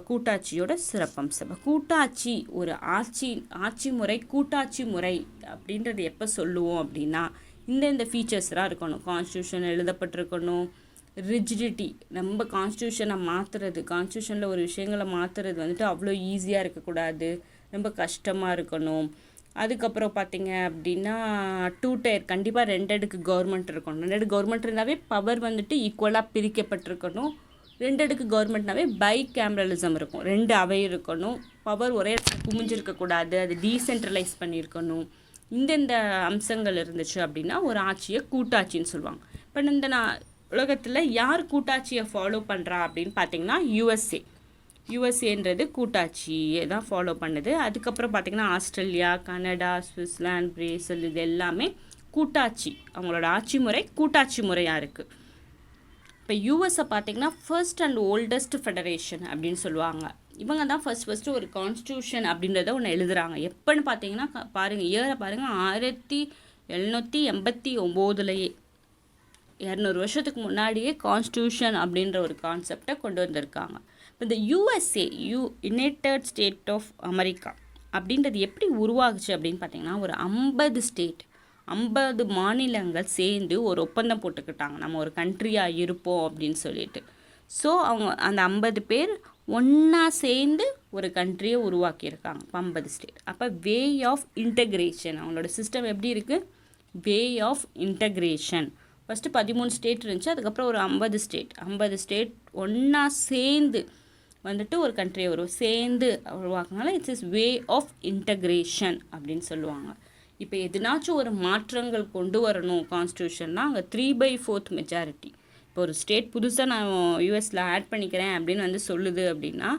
கூட்டாட்சியோட சிறப்பம்சம். கூட்டாட்சி ஒரு ஆட்சி முறை, கூட்டாட்சி முறை அப்படின்றது எப்போ சொல்லுவோம் அப்படின்னா இந்த ஃபீச்சர்ஸ்லாம் இருக்கணும். கான்ஸ்டியூஷன் எழுதப்பட்டிருக்கணும், ரிஜிடிட்டி, நம்ம கான்ஸ்டியூஷனை மாற்றுறது, கான்ஸ்டியூஷனில் ஒரு விஷயங்களை மாற்றுறது வந்துட்டு அவ்வளோ ஈஸியாக இருக்கக்கூடாது, ரொம்ப கஷ்டமாக இருக்கணும். அதுக்கப்புறம் பார்த்திங்க அப்படின்னா 2 டயர், கண்டிப்பாக 2 அடுக்கு கவர்மெண்ட் இருக்கணும். 2 அடுக்கு கவர்மெண்ட் இருந்தாவே பவர் வந்துட்டு ஈக்குவலாக பிரிக்கப்பட்டிருக்கணும். 2 அடுக்கு கவர்மெண்ட்னாவே பை கேமரலிசம் இருக்கும், 2 அவை இருக்கணும், பவர் ஒரே இடத்துல குமிஞ்சிருக்கக்கூடாது, அது டீசென்ட்ரலைஸ் பண்ணியிருக்கணும். இந்த அம்சங்கள் இருந்துச்சு அப்படின்னா ஒரு ஆட்சியை கூட்டாட்சின்னு சொல்லுவாங்க. இப்போ இந்த உலகத்தில் யார் கூட்டாட்சியை ஃபாலோ பண்ணுறா அப்படின்னு பார்த்தீங்கன்னா யுஎஸ்ஏன்றது கூட்டாட்சியை தான் ஃபாலோ பண்ணுது. அதுக்கப்புறம் பார்த்திங்கன்னா ஆஸ்திரேலியா, கனடா, சுவிட்சர்லாந்து, பிரேசில், இது எல்லாமே கூட்டாட்சி, அவங்களோட ஆட்சி முறை கூட்டாட்சி முறையாக இருக்குது. இப்போ யூஎஸை பார்த்திங்கன்னா ஃபர்ஸ்ட் அண்ட் ஓல்டஸ்ட் ஃபெடரேஷன் அப்படின்னு சொல்லுவாங்க. இவங்க தான் ஃபஸ்ட்டு ஒரு கான்ஸ்டியூஷன் அப்படின்றத ஒன்று எழுதுகிறாங்க. எப்போன்னு பார்த்தீங்கன்னா பாருங்கள், இயரை பாருங்கள், 1789 200 வருஷத்துக்கு முன்னாடியே கான்ஸ்டியூஷன் அப்படின்ற ஒரு கான்செப்டை கொண்டு வந்திருக்காங்க. இப்போ இந்த USA United State of America அப்படின்றது எப்படி உருவாகுச்சு அப்படின்னு பார்த்தீங்கன்னா, ஒரு 50 மாநிலங்கள் சேர்ந்து ஒரு ஒப்பந்தம் போட்டுக்கிட்டாங்க, நம்ம ஒரு கண்ட்ரியாக இருப்போம் அப்படின்னு சொல்லிட்டு. ஸோ அவங்க அந்த 50 பேர் ஒன்றா சேர்ந்து ஒரு கண்ட்ரியை உருவாக்கியிருக்காங்க. 50 ஸ்டேட். அப்போ வே ஆஃப் இன்டகிரேஷன், அவங்களோட சிஸ்டம் எப்படி இருக்குது, way of integration. First 13 state இருந்துச்சு, அதுக்கப்புறம் ஒரு 50 ஸ்டேட் ஒன்றா சேர்ந்து வந்துட்டு ஒரு கண்ட்ரியை சேர்ந்து உருவாக்குனால its is way of integration அப்படின்னு சொல்லுவாங்க. இப்போ எதுனாச்சும் ஒரு மாற்றங்கள் கொண்டு வரணும் கான்ஸ்டியூஷன்னா அங்கே 3/4 மெஜாரிட்டி. இப்போ ஒரு ஸ்டேட் புதுசாக நான் யூஎஸில் ஆட் பண்ணிக்கிறேன் அப்படின்னு சொல்லுது அப்படின்னா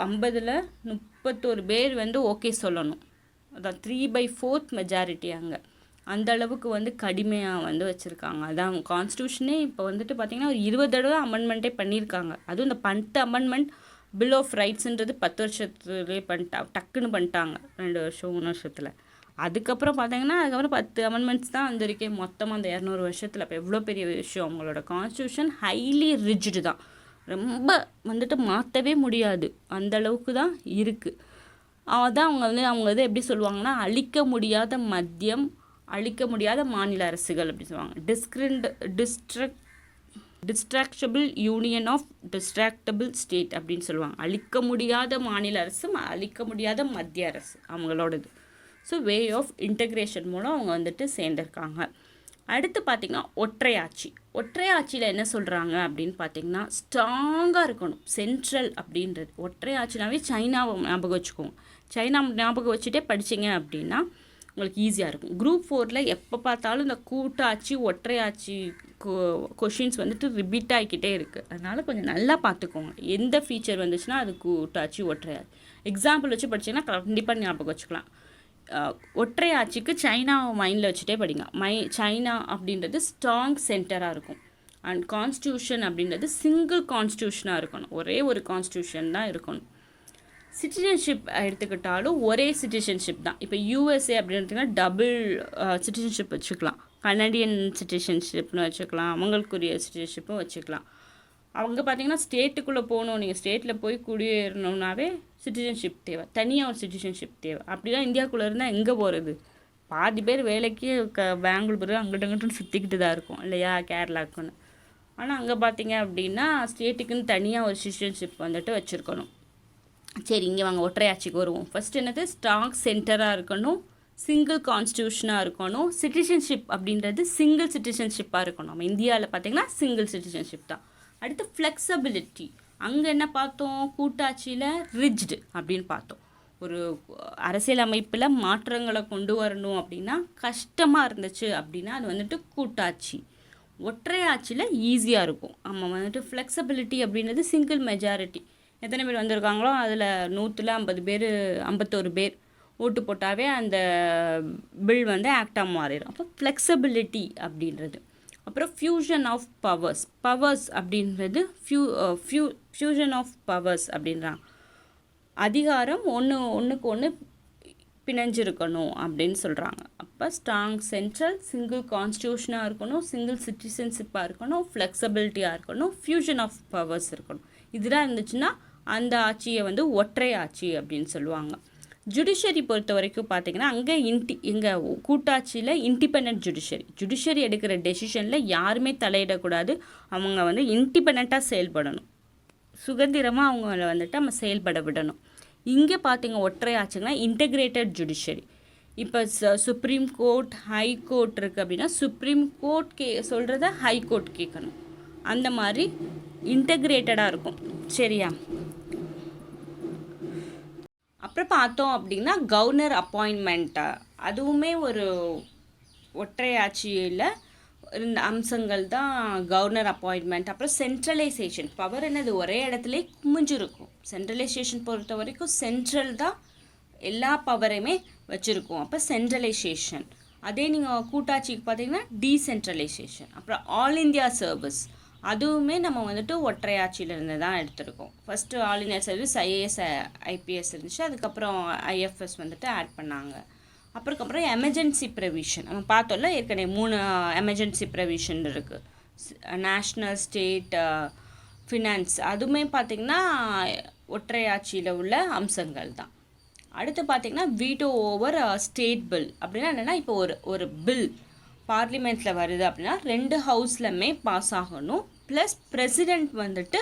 50ல் 31 பேர் ஓகே சொல்லணும். அதான் 3/4 மெஜாரிட்டி அங்கே. அந்த அளவுக்கு கடுமையாக வச்சுருக்காங்க. அதான் கான்ஸ்டியூஷனே இப்போ பார்த்திங்கன்னா ஒரு 20 தடவை அமெண்ட்மெண்ட்டே பண்ணியிருக்காங்க. அதுவும் இந்த 10 அமெண்ட்மெண்ட் பில் ஆஃப் ரைட்ஸுன்றது 10 வருஷத்துலேயே டக்குன்னு பண்ணிட்டாங்க, 2 வருஷம் 3 வருஷத்தில். அதுக்கப்புறம் பார்த்தீங்கன்னா அதுக்கப்புறம் 10 அமெண்ட்மெண்ட்ஸ் தான் வந்திருக்கே மொத்தமாக அந்த 200 வருஷத்தில். இப்போ எவ்வளோ பெரிய விஷயம். அவங்களோட கான்ஸ்டியூஷன் ஹைலி ரிஜிடு தான், ரொம்ப வந்துட்டு மாற்றவே முடியாது, அந்தளவுக்கு தான் இருக்குது. அதான் அவங்க வந்து எப்படி சொல்லுவாங்கன்னா, அழிக்க முடியாத மத்தியம், அழிக்க முடியாத மாநில அரசுகள் அப்படி சொல்லுவாங்க. டிஸ்ட்ராக்டபிள் யூனியன் ஆஃப் டிஸ்ட்ராக்டபிள் ஸ்டேட் அப்படின்னு சொல்லுவாங்க. அழிக்க முடியாத மாநில அரசு, அழிக்க முடியாத மத்திய அரசு அவங்களோடது. ஸோ வே ஆஃப் இன்டகிரேஷன் மூலம் அவங்க வந்துட்டு சேர்ந்துருக்காங்க. அடுத்து பார்த்திங்கன்னா ஒற்றையாட்சி. ஒற்றையாட்சியில் என்ன சொல்கிறாங்க அப்படின்னு பார்த்திங்கன்னா, ஸ்ட்ராங்காக இருக்கணும் சென்ட்ரல் அப்படின்றது. ஒற்றையாட்சினாவே சைனாவை ஞாபகம் வச்சுக்கோங்க. சைனா ஞாபகம் வச்சுட்டே படிச்சிங்க அப்படின்னா உங்களுக்கு ஈஸியாக இருக்கும். குரூப் 4ல் எப்போ பார்த்தாலும் இந்த கூட்டாட்சி ஒற்றையாட்சி கொஷின்ஸ் வந்துட்டு ரிப்பீட் ஆகிக்கிட்டே இருக்குது. அதனால் கொஞ்சம் நல்லா பார்த்துக்கோங்க. எந்த ஃபீச்சர் வந்துச்சுன்னா அது கூட்டாட்சி ஒற்றையாட்சி. எக்ஸாம்பிள் வச்சு படிச்சிங்கன்னா கண்டிப்பாக ஞாபகம் வச்சுக்கலாம். ஒற்றையாட்சிக்கு சைனாவை மைண்டில் வச்சுட்டே படிங்க. சைனா அப்படின்றது ஸ்ட்ராங் சென்டராக இருக்கும். அண்ட் கான்ஸ்டியூஷன் அப்படின்றது சிங்கிள் கான்ஸ்டியூஷனாக இருக்கணும், ஒரே ஒரு கான்ஸ்டியூஷன் தான் இருக்கணும். சிட்டிசன்ஷிப் எடுத்துக்கிட்டாலும் ஒரே சிட்டிசன்ஷிப் தான். இப்போ யூஎஸ்ஏ அப்படின்றதுனா டபுள் சிட்டிசன்ஷிப் வச்சுக்கலாம். கனடியன் சிட்டிசன்ஷிப்னு வச்சுக்கலாம், அவங்களுக்குரிய சிட்டிசன்ஷிப்பும் வச்சுக்கலாம். அவங்க பார்த்திங்கன்னா ஸ்டேட்டுக்குள்ளே போகணும், நீங்கள் ஸ்டேட்டில் போய் குடியேறணுன்னாவே சிட்டிசன்ஷிப் தேவை, தனியாக ஒரு சிட்டிசன்ஷிப் தேவை. அப்படி தான் இந்தியாவுக்குள்ளே இருந்தால் எங்கே போகிறது? பாதி பேர் வேலைக்கு பெங்களூர் அங்கிட்டு சுற்றிக்கிட்டு தான் இருக்கும் இல்லையா, கேரளாக்குன்னு. ஆனால் அங்கே பார்த்திங்க அப்படின்னா ஸ்டேட்டுக்குன்னு தனியாக ஒரு சிட்டிசன்ஷிப் வந்துட்டு வச்சுருக்கணும். சரி, இங்கே வாங்க ஒற்றையாட்சிக்கு வருவோம். ஃபஸ்ட் என்னது, ஸ்ட்ராங் சென்டராக இருக்கணும், சிங்கிள் கான்ஸ்டியூஷனாக இருக்கணும். சிட்டிசன்ஷிப் அப்படின்றது சிங்கிள் சிட்டிசன்ஷிப்பாக இருக்கணும். நம்ம இந்தியாவில் பார்த்திங்கன்னா சிங்கிள் சிட்டிசன்ஷிப் தான். அடுத்து ஃப்ளெக்சபிலிட்டி. அங்கே என்ன பார்த்தோம், கூட்டாட்சியில் ரிஜ்டு அப்படின்னு பார்த்தோம். ஒரு அரசியல் அமைப்பில் மாற்றங்களை கொண்டு வரணும் அப்படின்னா கஷ்டமாக இருந்துச்சு அப்படின்னா அது வந்துட்டு கூட்டாட்சி. ஒற்றையாட்சியில் ஈஸியாக இருக்கும். நம்ம வந்துட்டு ஃப்ளெக்சபிலிட்டி அப்படின்றது சிங்கிள் மெஜாரிட்டி, எத்தனை பேர் வந்திருக்காங்களோ அதில் 100ல் 50 பேர் 51 பேர் ஓட்டு போட்டாவே அந்த பில் வந்து ஆக்டாக மாறிடும். அப்போ ஃப்ளெக்சபிலிட்டி அப்படின்றது. அப்புறம் ஃபியூஷன் ஆஃப் பவர்ஸ் அப்படின்றது ஃபியூஷன் ஆஃப் பவர்ஸ் அப்படின்றாங்க. அதிகாரம் ஒன்றுக்கு ஒன்று பிணைஞ்சிருக்கணும் அப்படின்னு சொல்கிறாங்க. அப்போ ஸ்ட்ராங் சென்ட்ரல், சிங்கிள் கான்ஸ்டியூஷனாக இருக்கணும், சிங்கிள் சிட்டிசன்ஷிப்பாக இருக்கணும், ஃப்ளெக்சபிலிட்டியாக இருக்கணும், ஃபியூஷன் ஆஃப் பவர்ஸ் இருக்கணும். இதெல்லாம் இருந்துச்சுன்னா அந்த ஆட்சியை வந்து ஒற்றை ஆட்சி அப்படின்னு சொல்லுவாங்க. ஜுடிஷரி பொறுத்த வரைக்கும் பார்த்திங்கன்னா அங்கே எங்கள் கூட்டாட்சியில் இண்டிபெண்ட் ஜுடிஷரி எடுக்கிற டெசிஷனில் யாருமே தலையிடக்கூடாது. அவங்க வந்து இண்டிபெண்ட்டாக செயல்படணும், சுதந்திரமாக அவங்கள வந்துட்டு நம்ம செயல்பட விடணும். இங்கே பார்த்திங்க ஒற்றை ஆட்சிங்கன்னா இன்டகிரேட்டட் ஜுடிஷரி. இப்போ சுப்ரீம் கோர்ட், ஹை கோர்ட் இருக்குது அப்படின்னா சுப்ரீம் கோர்ட் சொல்கிறத ஹை கோர்ட் கேட்கணும். அந்த மாதிரி இன்டகிரேட்டடாக இருக்கும். சரியா? அப்புறம் பார்த்தோம் அப்படின்னா கவர்னர் அப்பாயின்மெண்ட்டை, அதுவுமே ஒரு ஒற்றையாட்சியில் இருந்த அம்சங்கள் தான் கவர்னர் அப்பாயின்மெண்ட். அப்புறம் சென்ட்ரலைசேஷன், பவர் என்னது ஒரே இடத்துல குமிஞ்சிருக்கும். சென்ட்ரலைசேஷன் பொறுத்த வரைக்கும் சென்ட்ரல் தான் எல்லா பவரையுமே வச்சுருக்கோம். அப்போ சென்ட்ரலைசேஷன். அதே நீங்கள் கூட்டாட்சிக்கு பார்த்தீங்கன்னா டீசென்ட்ரலைசேஷன். அப்புறம் ஆல் இந்தியா சர்வீஸ், அதுவுமே நம்ம வந்துட்டு ஒற்றையாட்சியிலேருந்து தான் எடுத்திருக்கோம். First all India service IAS IPS இருந்துச்சு, அதுக்கப்புறம் ஐஎஃப்எஸ் வந்துட்டு ஆட் பண்ணாங்க. அப்புறம் எமர்ஜென்சி ப்ரொவிஷன் நம்ம பார்த்தோம்ல, ஏற்கனவே 3 எமர்ஜென்சி ப்ரொவிஷன் இருக்குது. நேஷ்னல், ஸ்டேட், ஃபினான்ஸ், அதுவுமே பார்த்திங்கன்னா ஒற்றையாட்சியில் உள்ள அம்சங்கள் தான். அடுத்து பார்த்திங்கன்னா வீட்டோ ஓவர் ஸ்டேட் பில் அப்படின்னா என்னென்னா, இப்போ ஒரு பில் பார்லிமெண்ட்டில் வருது அப்படின்னா 2 ஹவுஸ்லையுமே பாஸ் ஆகணும். ப்ளஸ் பிரசிடெண்ட் வந்துட்டு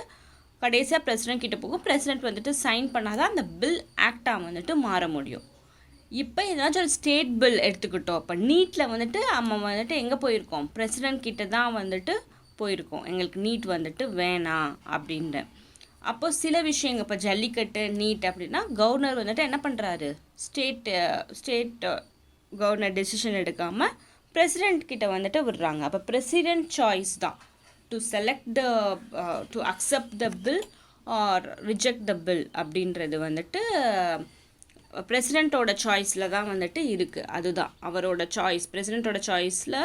கடைசியாக பிரசிடெண்ட் கிட்ட போகும். பிரசிடெண்ட் வந்துட்டு சைன் பண்ணாதான் அந்த பில் ஆக்டாக வந்துட்டு மாற முடியும். இப்போ ஏதாச்சும் ஒரு ஸ்டேட் பில் எடுத்துக்கிட்டோம். இப்போ நீட்டில் வந்துட்டு நம்ம வந்துட்டு எங்கே போயிருக்கோம், பிரசிடெண்ட் கிட்ட தான் வந்துட்டு போயிருக்கோம், எங்களுக்கு நீட் வந்துட்டு வேணாம் அப்படின்ட்டு. அப்போ சில விஷயங்கள், இப்போ ஜல்லிக்கட்டு, நீட் அப்படின்னா கவர்னர் வந்துட்டு என்ன பண்ணுறாரு, ஸ்டேட் கவர்னர் டெசிஷன் எடுக்காமல் பிரசிடெண்ட் கிட்ட வந்துட்டு விடுறாங்க. அப்போ பிரசிடெண்ட் சாய்ஸ் தான் to select to accept the bill R reject the bill அப்படின்றது வந்துட்டு பிரசிடெண்ட்டோட சாய்ஸில் தான் வந்துட்டு இருக்குது. அதுதான் அவரோட சாய்ஸ். பிரசிடெண்ட்டோட சாய்ஸில்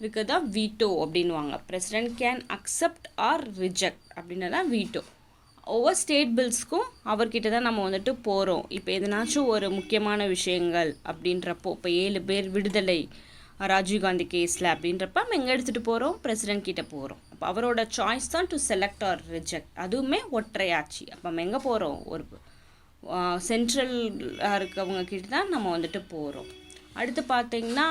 இருக்கிறது தான் வீட்டோ அப்படின்வாங்க. President can accept R reject அப்படின்னு தான் வீட்டோ. ஒவ்வொரு ஸ்டேட் பில்ஸ்க்கும் அவர்கிட்ட தான் நம்ம வந்துட்டு போகிறோம். இப்போ எதனாச்சும் ஒரு முக்கியமான விஷயங்கள் அப்படின்றப்போ, இப்போ 7 பேர் விடுதலை ராஜீவ்காந்தி கேஸில் அப்படின்றப்ப நம்ம எங்கே எடுத்துகிட்டு போகிறோம், பிரசிடென்ட் கிட்டே போகிறோம். அப்போ அவரோட சாய்ஸ் தான் டு செலக்ட் ஆர் ரிஜெக்ட். அதுவுமே ஒற்றையாட்சி. அப்போ நம்ம எங்கே போகிறோம், ஒரு சென்ட்ரலாக இருக்கவங்க கிட்ட தான் நம்ம வந்துட்டு போகிறோம். அடுத்து பார்த்திங்கன்னா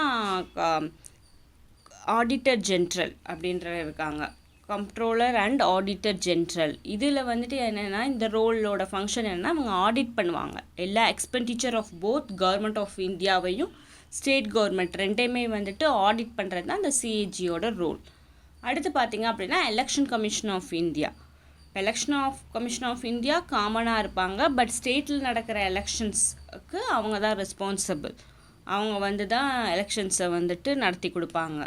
ஆடிட்டர் ஜென்ரல் அப்படின்ற இருக்காங்க, கம்ப்ட்ரோலர் அண்ட் ஆடிட்டர் ஜென்ரல். இதில் வந்துட்டு என்னென்னா இந்த ரோலோட ஃபங்க்ஷன் என்னென்னா அவங்க ஆடிட் பண்ணுவாங்க எல்லா expenditure of both government of இந்தியாவையும் ஸ்டேட் கவர்மெண்ட் ரெண்டையுமே வந்துட்டு ஆடிட் பண்ணுறது தான் இந்த சிஏஜியோட ரோல். அடுத்து பார்த்திங்க அப்படின்னா election commission of India. Commission of India காமனாக இருப்பாங்க, பட் ஸ்டேட்டில் நடக்கிற எலெக்ஷன்ஸ்க்கு அவங்க தான் ரெஸ்பான்சிபிள். அவங்க வந்து தான் எலெக்ஷன்ஸை வந்துட்டு நடத்தி கொடுப்பாங்க.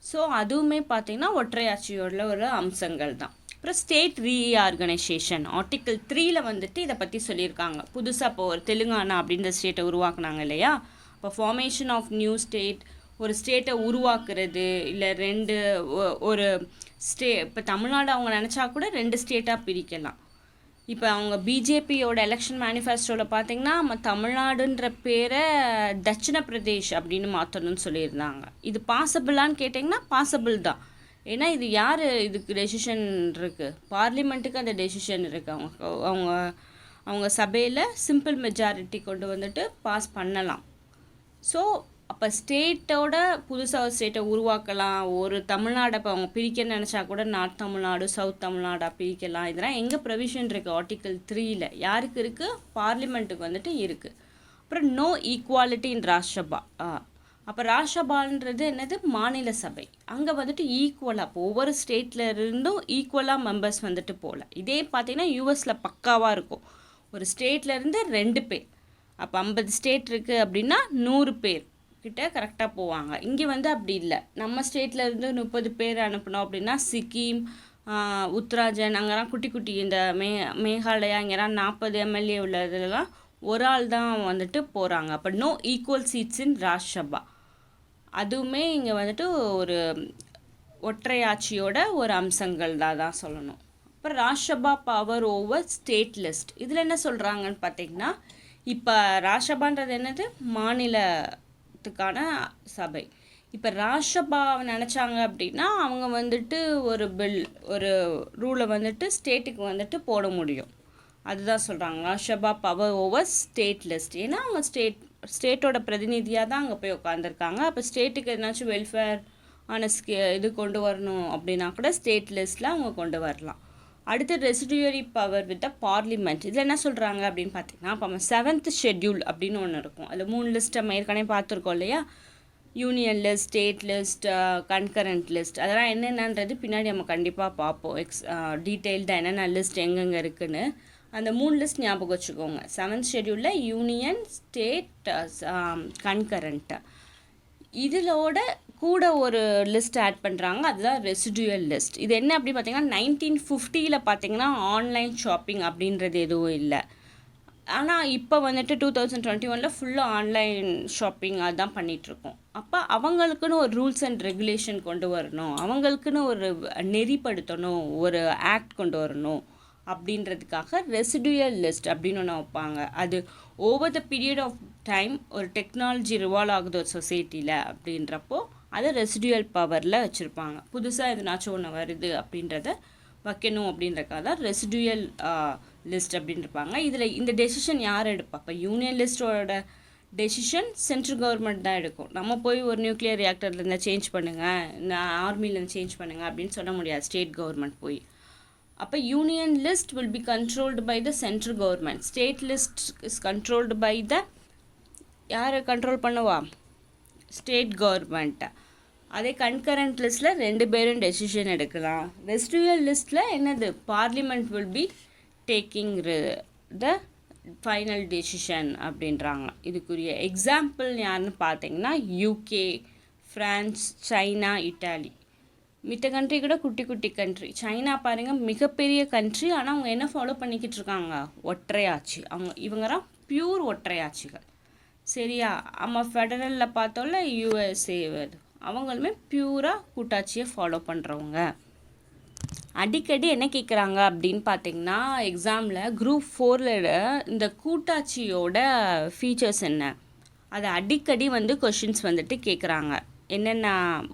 ஸோ அதுவுமே பார்த்திங்கன்னா ஒற்றையாட்சியோட ஒரு அம்சங்கள் தான். அப்புறம் ஸ்டேட் ரீஆர்கனைசேஷன் ஆர்டிக்கிள் 3 வந்துட்டு இதை பற்றி சொல்லியிருக்காங்க. புதுசாக இப்போ ஒரு தெலுங்கானா அப்படின்ற ஸ்டேட்டை உருவாக்குனாங்க இல்லையா, இப்போ ஃபார்மேஷன் ஆஃப் நியூ ஸ்டேட், ஒரு ஸ்டேட்டை உருவாக்குறது, இல்லை ஒரு இப்போ தமிழ்நாடு அவங்க நினச்சா கூட 2 ஸ்டேட்டாக பிரிக்கலாம். இப்போ அவங்க பிஜேபியோட எலெக்ஷன் மேனிஃபெஸ்டோவில் பார்த்திங்கன்னா நம்ம தமிழ்நாடுன்ற பேரை தட்சிண பிரதேஷ் அப்படின்னு மாற்றணும்னு சொல்லியிருந்தாங்க. இது பாசிபிளான்னு கேட்டிங்கன்னா பாசிபிள் தான். ஏன்னா இது யார் இதுக்கு டெசிஷன் இருக்குது, பார்லிமெண்ட்டுக்கு அந்த டெசிஷன் இருக்குது. அவங்க அவங்க சபையில் சிம்பிள் மெஜாரிட்டி கொண்டு வந்துட்டு பாஸ் பண்ணலாம். ஸோ அப்போ ஸ்டேட்டோட புதுசாக ஒரு ஸ்டேட்டை உருவாக்கலாம். ஒரு தமிழ்நாடை இப்போ அவங்க பிரிக்கணும்னு நினச்சா கூட நார்த் தமிழ்நாடு சவுத் தமிழ்நாடாக பிரிக்கலாம். இதெல்லாம் எங்கே ப்ரொவிஷன் இருக்குது, ஆர்டிக்கிள் 3 யாருக்கு இருக்குது, பார்லிமெண்ட்டுக்கு வந்துட்டு இருக்குது. அப்புறம் நோ ஈக்குவாலிட்டி இன் ராஜ்யசபா. அப்போ ராஜ்யசபான்றது என்னது, மாநில சபை. அங்கே வந்துட்டு ஈக்குவலாக இப்போ ஒவ்வொரு ஸ்டேட்டில் இருந்தும் ஈக்குவலாக மெம்பர்ஸ் வந்துட்டு போகல. இதே பார்த்திங்கன்னா யூஎஸில் பக்காவாக இருக்கும். ஒரு ஸ்டேட்லேருந்து 2 பேர், அப்போ 50 ஸ்டேட் இருக்குது அப்படின்னா 100 பேர் கிட்ட கரெக்டாக போவாங்க. இங்கே வந்து அப்படி இல்லை. நம்ம ஸ்டேட்டில் இருந்து 30 பேர் அனுப்பினோம் அப்படின்னா சிக்கிம், உத்தராகண்ட் அங்கெல்லாம் குட்டி குட்டி இந்த மேகாலயா இங்கெல்லாம் 40 எம்எல்ஏ உள்ளதெல்லாம் ஒரு ஆள் தான் வந்துட்டு போகிறாங்க. அப்போ no equal seats in Rajya Sabha. அதுவுமே இங்கே வந்துட்டு ஒரு ஒற்றையாட்சியோட ஒரு அம்சங்கள் தான் சொல்லணும். அப்புறம் Rajya Sabha power over state list. இதில் என்ன சொல்கிறாங்கன்னு பார்த்தீங்கன்னா, இப்போ ராஜ்யசபான்றது என்னது, மாநிலத்துக்கான சபை. இப்போ ராஜ்யசபாவை நினச்சாங்க அப்படின்னா அவங்க வந்துட்டு ஒரு ஒரு ரூலை வந்துட்டு ஸ்டேட்டுக்கு வந்துட்டு போட முடியும். அதுதான் சொல்கிறாங்க Rajya Sabha power over state list. ஏன்னா அவங்க ஸ்டேட்டோட பிரதிநிதியாக தான் அங்கே போய் உட்காந்துருக்காங்க. அப்போ ஸ்டேட்டுக்கு எதனாச்சும் வெல்ஃபேர் ஆன இது கொண்டு வரணும் அப்படின்னா கூட ஸ்டேட் லிஸ்ட்டில் அவங்க கொண்டு வரலாம். அடுத்து residuary power with the parliament. இதில் என்ன சொல்கிறாங்க அப்படின்னு பார்த்தீங்கன்னா, இப்போ நம்ம 7th ஷெட்யூல் அப்படின்னு ஒன்று இருக்கும். அதில் 3 லிஸ்ட் நம்ம ஏற்கனவே பார்த்துருக்கோம் இல்லையா, union list, state list, concurrent list. அதெல்லாம் என்னென்னன்றது பின்னாடி நம்ம கண்டிப்பாக பார்ப்போம். டீட்டெயில்டாக என்னென்ன லிஸ்ட் எங்கெங்கே இருக்குதுன்னு. அந்த 3 லிஸ்ட் ஞாபகம் வச்சுக்கோங்க. 7th ஷெட்யூலில் யூனியன், ஸ்டேட், கன்கரண்ட். இதிலோட கூட ஒரு லிஸ்ட் ஆட் பண்ணுறாங்க, அதுதான் ரெசிடுவல் லிஸ்ட். இது என்ன அப்படி பார்த்தீங்கன்னா 1950 பார்த்தீங்கன்னா ஆன்லைன் ஷாப்பிங் அப்படின்றது எதுவும் இல்லை. ஆனால் இப்போ வந்துட்டு 2021 ஃபுல்லாக ஆன்லைன் ஷாப்பிங் அதுதான் பண்ணிகிட்ருக்கோம். அப்போ அவங்களுக்குன்னு ஒரு ரூல்ஸ் அண்ட் ரெகுலேஷன் கொண்டு வரணும், அவங்களுக்குன்னு ஒரு நெறிப்படுத்தணும், ஒரு ஆக்ட் கொண்டு வரணும் அப்படின்றதுக்காக ரெசிடுவல் லிஸ்ட் அப்படின்னு ஒன்று வைப்பாங்க. அது over the period of time ஒரு டெக்னாலஜி ரிவால்வ் ஆகுது ஒரு சொசைட்டியில் அப்படின்றப்போ அதை ரெசிடுவல் பவரில் வச்சுருப்பாங்க. புதுசாக எதுனாச்சும் ஒன்று வருது அப்படின்றத வைக்கணும் அப்படின்றக்காக தான் ரெசிடுவல் லிஸ்ட் அப்படின்னு இருப்பாங்க. இதில் இந்த டெசிஷன் யார் எடுப்பா? இப்போ யூனியன் லிஸ்ட்டோட டெசிஷன் சென்ட்ரல் கவர்மெண்ட் தான் எடுக்கும். நம்ம போய் ஒரு நியூக்ளியர் ரியாக்டர்லேருந்து சேஞ்ச் பண்ணுங்கள், நான் ஆர்மிலேருந்து சேஞ்ச் பண்ணுங்கள் அப்படின்னு சொல்ல முடியாது ஸ்டேட் கவர்மெண்ட் போய். அப்போ union list will be controlled by the central government. State list is controlled by the யார் கண்ட்ரோல் பண்ணுவா? ஸ்டேட் கவர்மெண்ட்டை. அதே கன்கரண்ட் லிஸ்ட்டில் 2 பேரும் டெசிஷன் எடுக்கலாம். ரெசிடுவல் லிஸ்ட்டில் என்னது, parliament will be taking the final decision அப்படின்றாங்க. இதுக்குரிய எக்ஸாம்பிள் யாருன்னு பார்த்தீங்கன்னா யூகே, ஃப்ரான்ஸ், சைனா, இட்டாலி. மித்த கண்ட்ரி கூட குட்டி குட்டி கண்ட்ரி. சைனா பாருங்கள் மிகப்பெரிய கண்ட்ரி, ஆனால் அவங்க என்ன ஃபாலோ பண்ணிக்கிட்டு இருக்காங்க, ஒற்றையாட்சி. இவங்கலாம் பியூர் ஒற்றையாட்சிகள். சரியா? நம்ம ஃபெடரலில் பார்த்தோம்ல யூஎஸ்ஏ, அவங்களுமே பியூராக கூட்டாட்சியை ஃபாலோ பண்ணுறவங்க. அடிக்கடி என்ன கேட்குறாங்க அப்படின்னு பார்த்தீங்கன்னா எக்ஸாமில் குரூப் 4ல் இந்த கூட்டாட்சியோட ஃபீச்சர்ஸ் என்ன, அதை அடிக்கடி வந்து கொஷின்ஸ் வந்துட்டு கேட்குறாங்க. என்னென்ன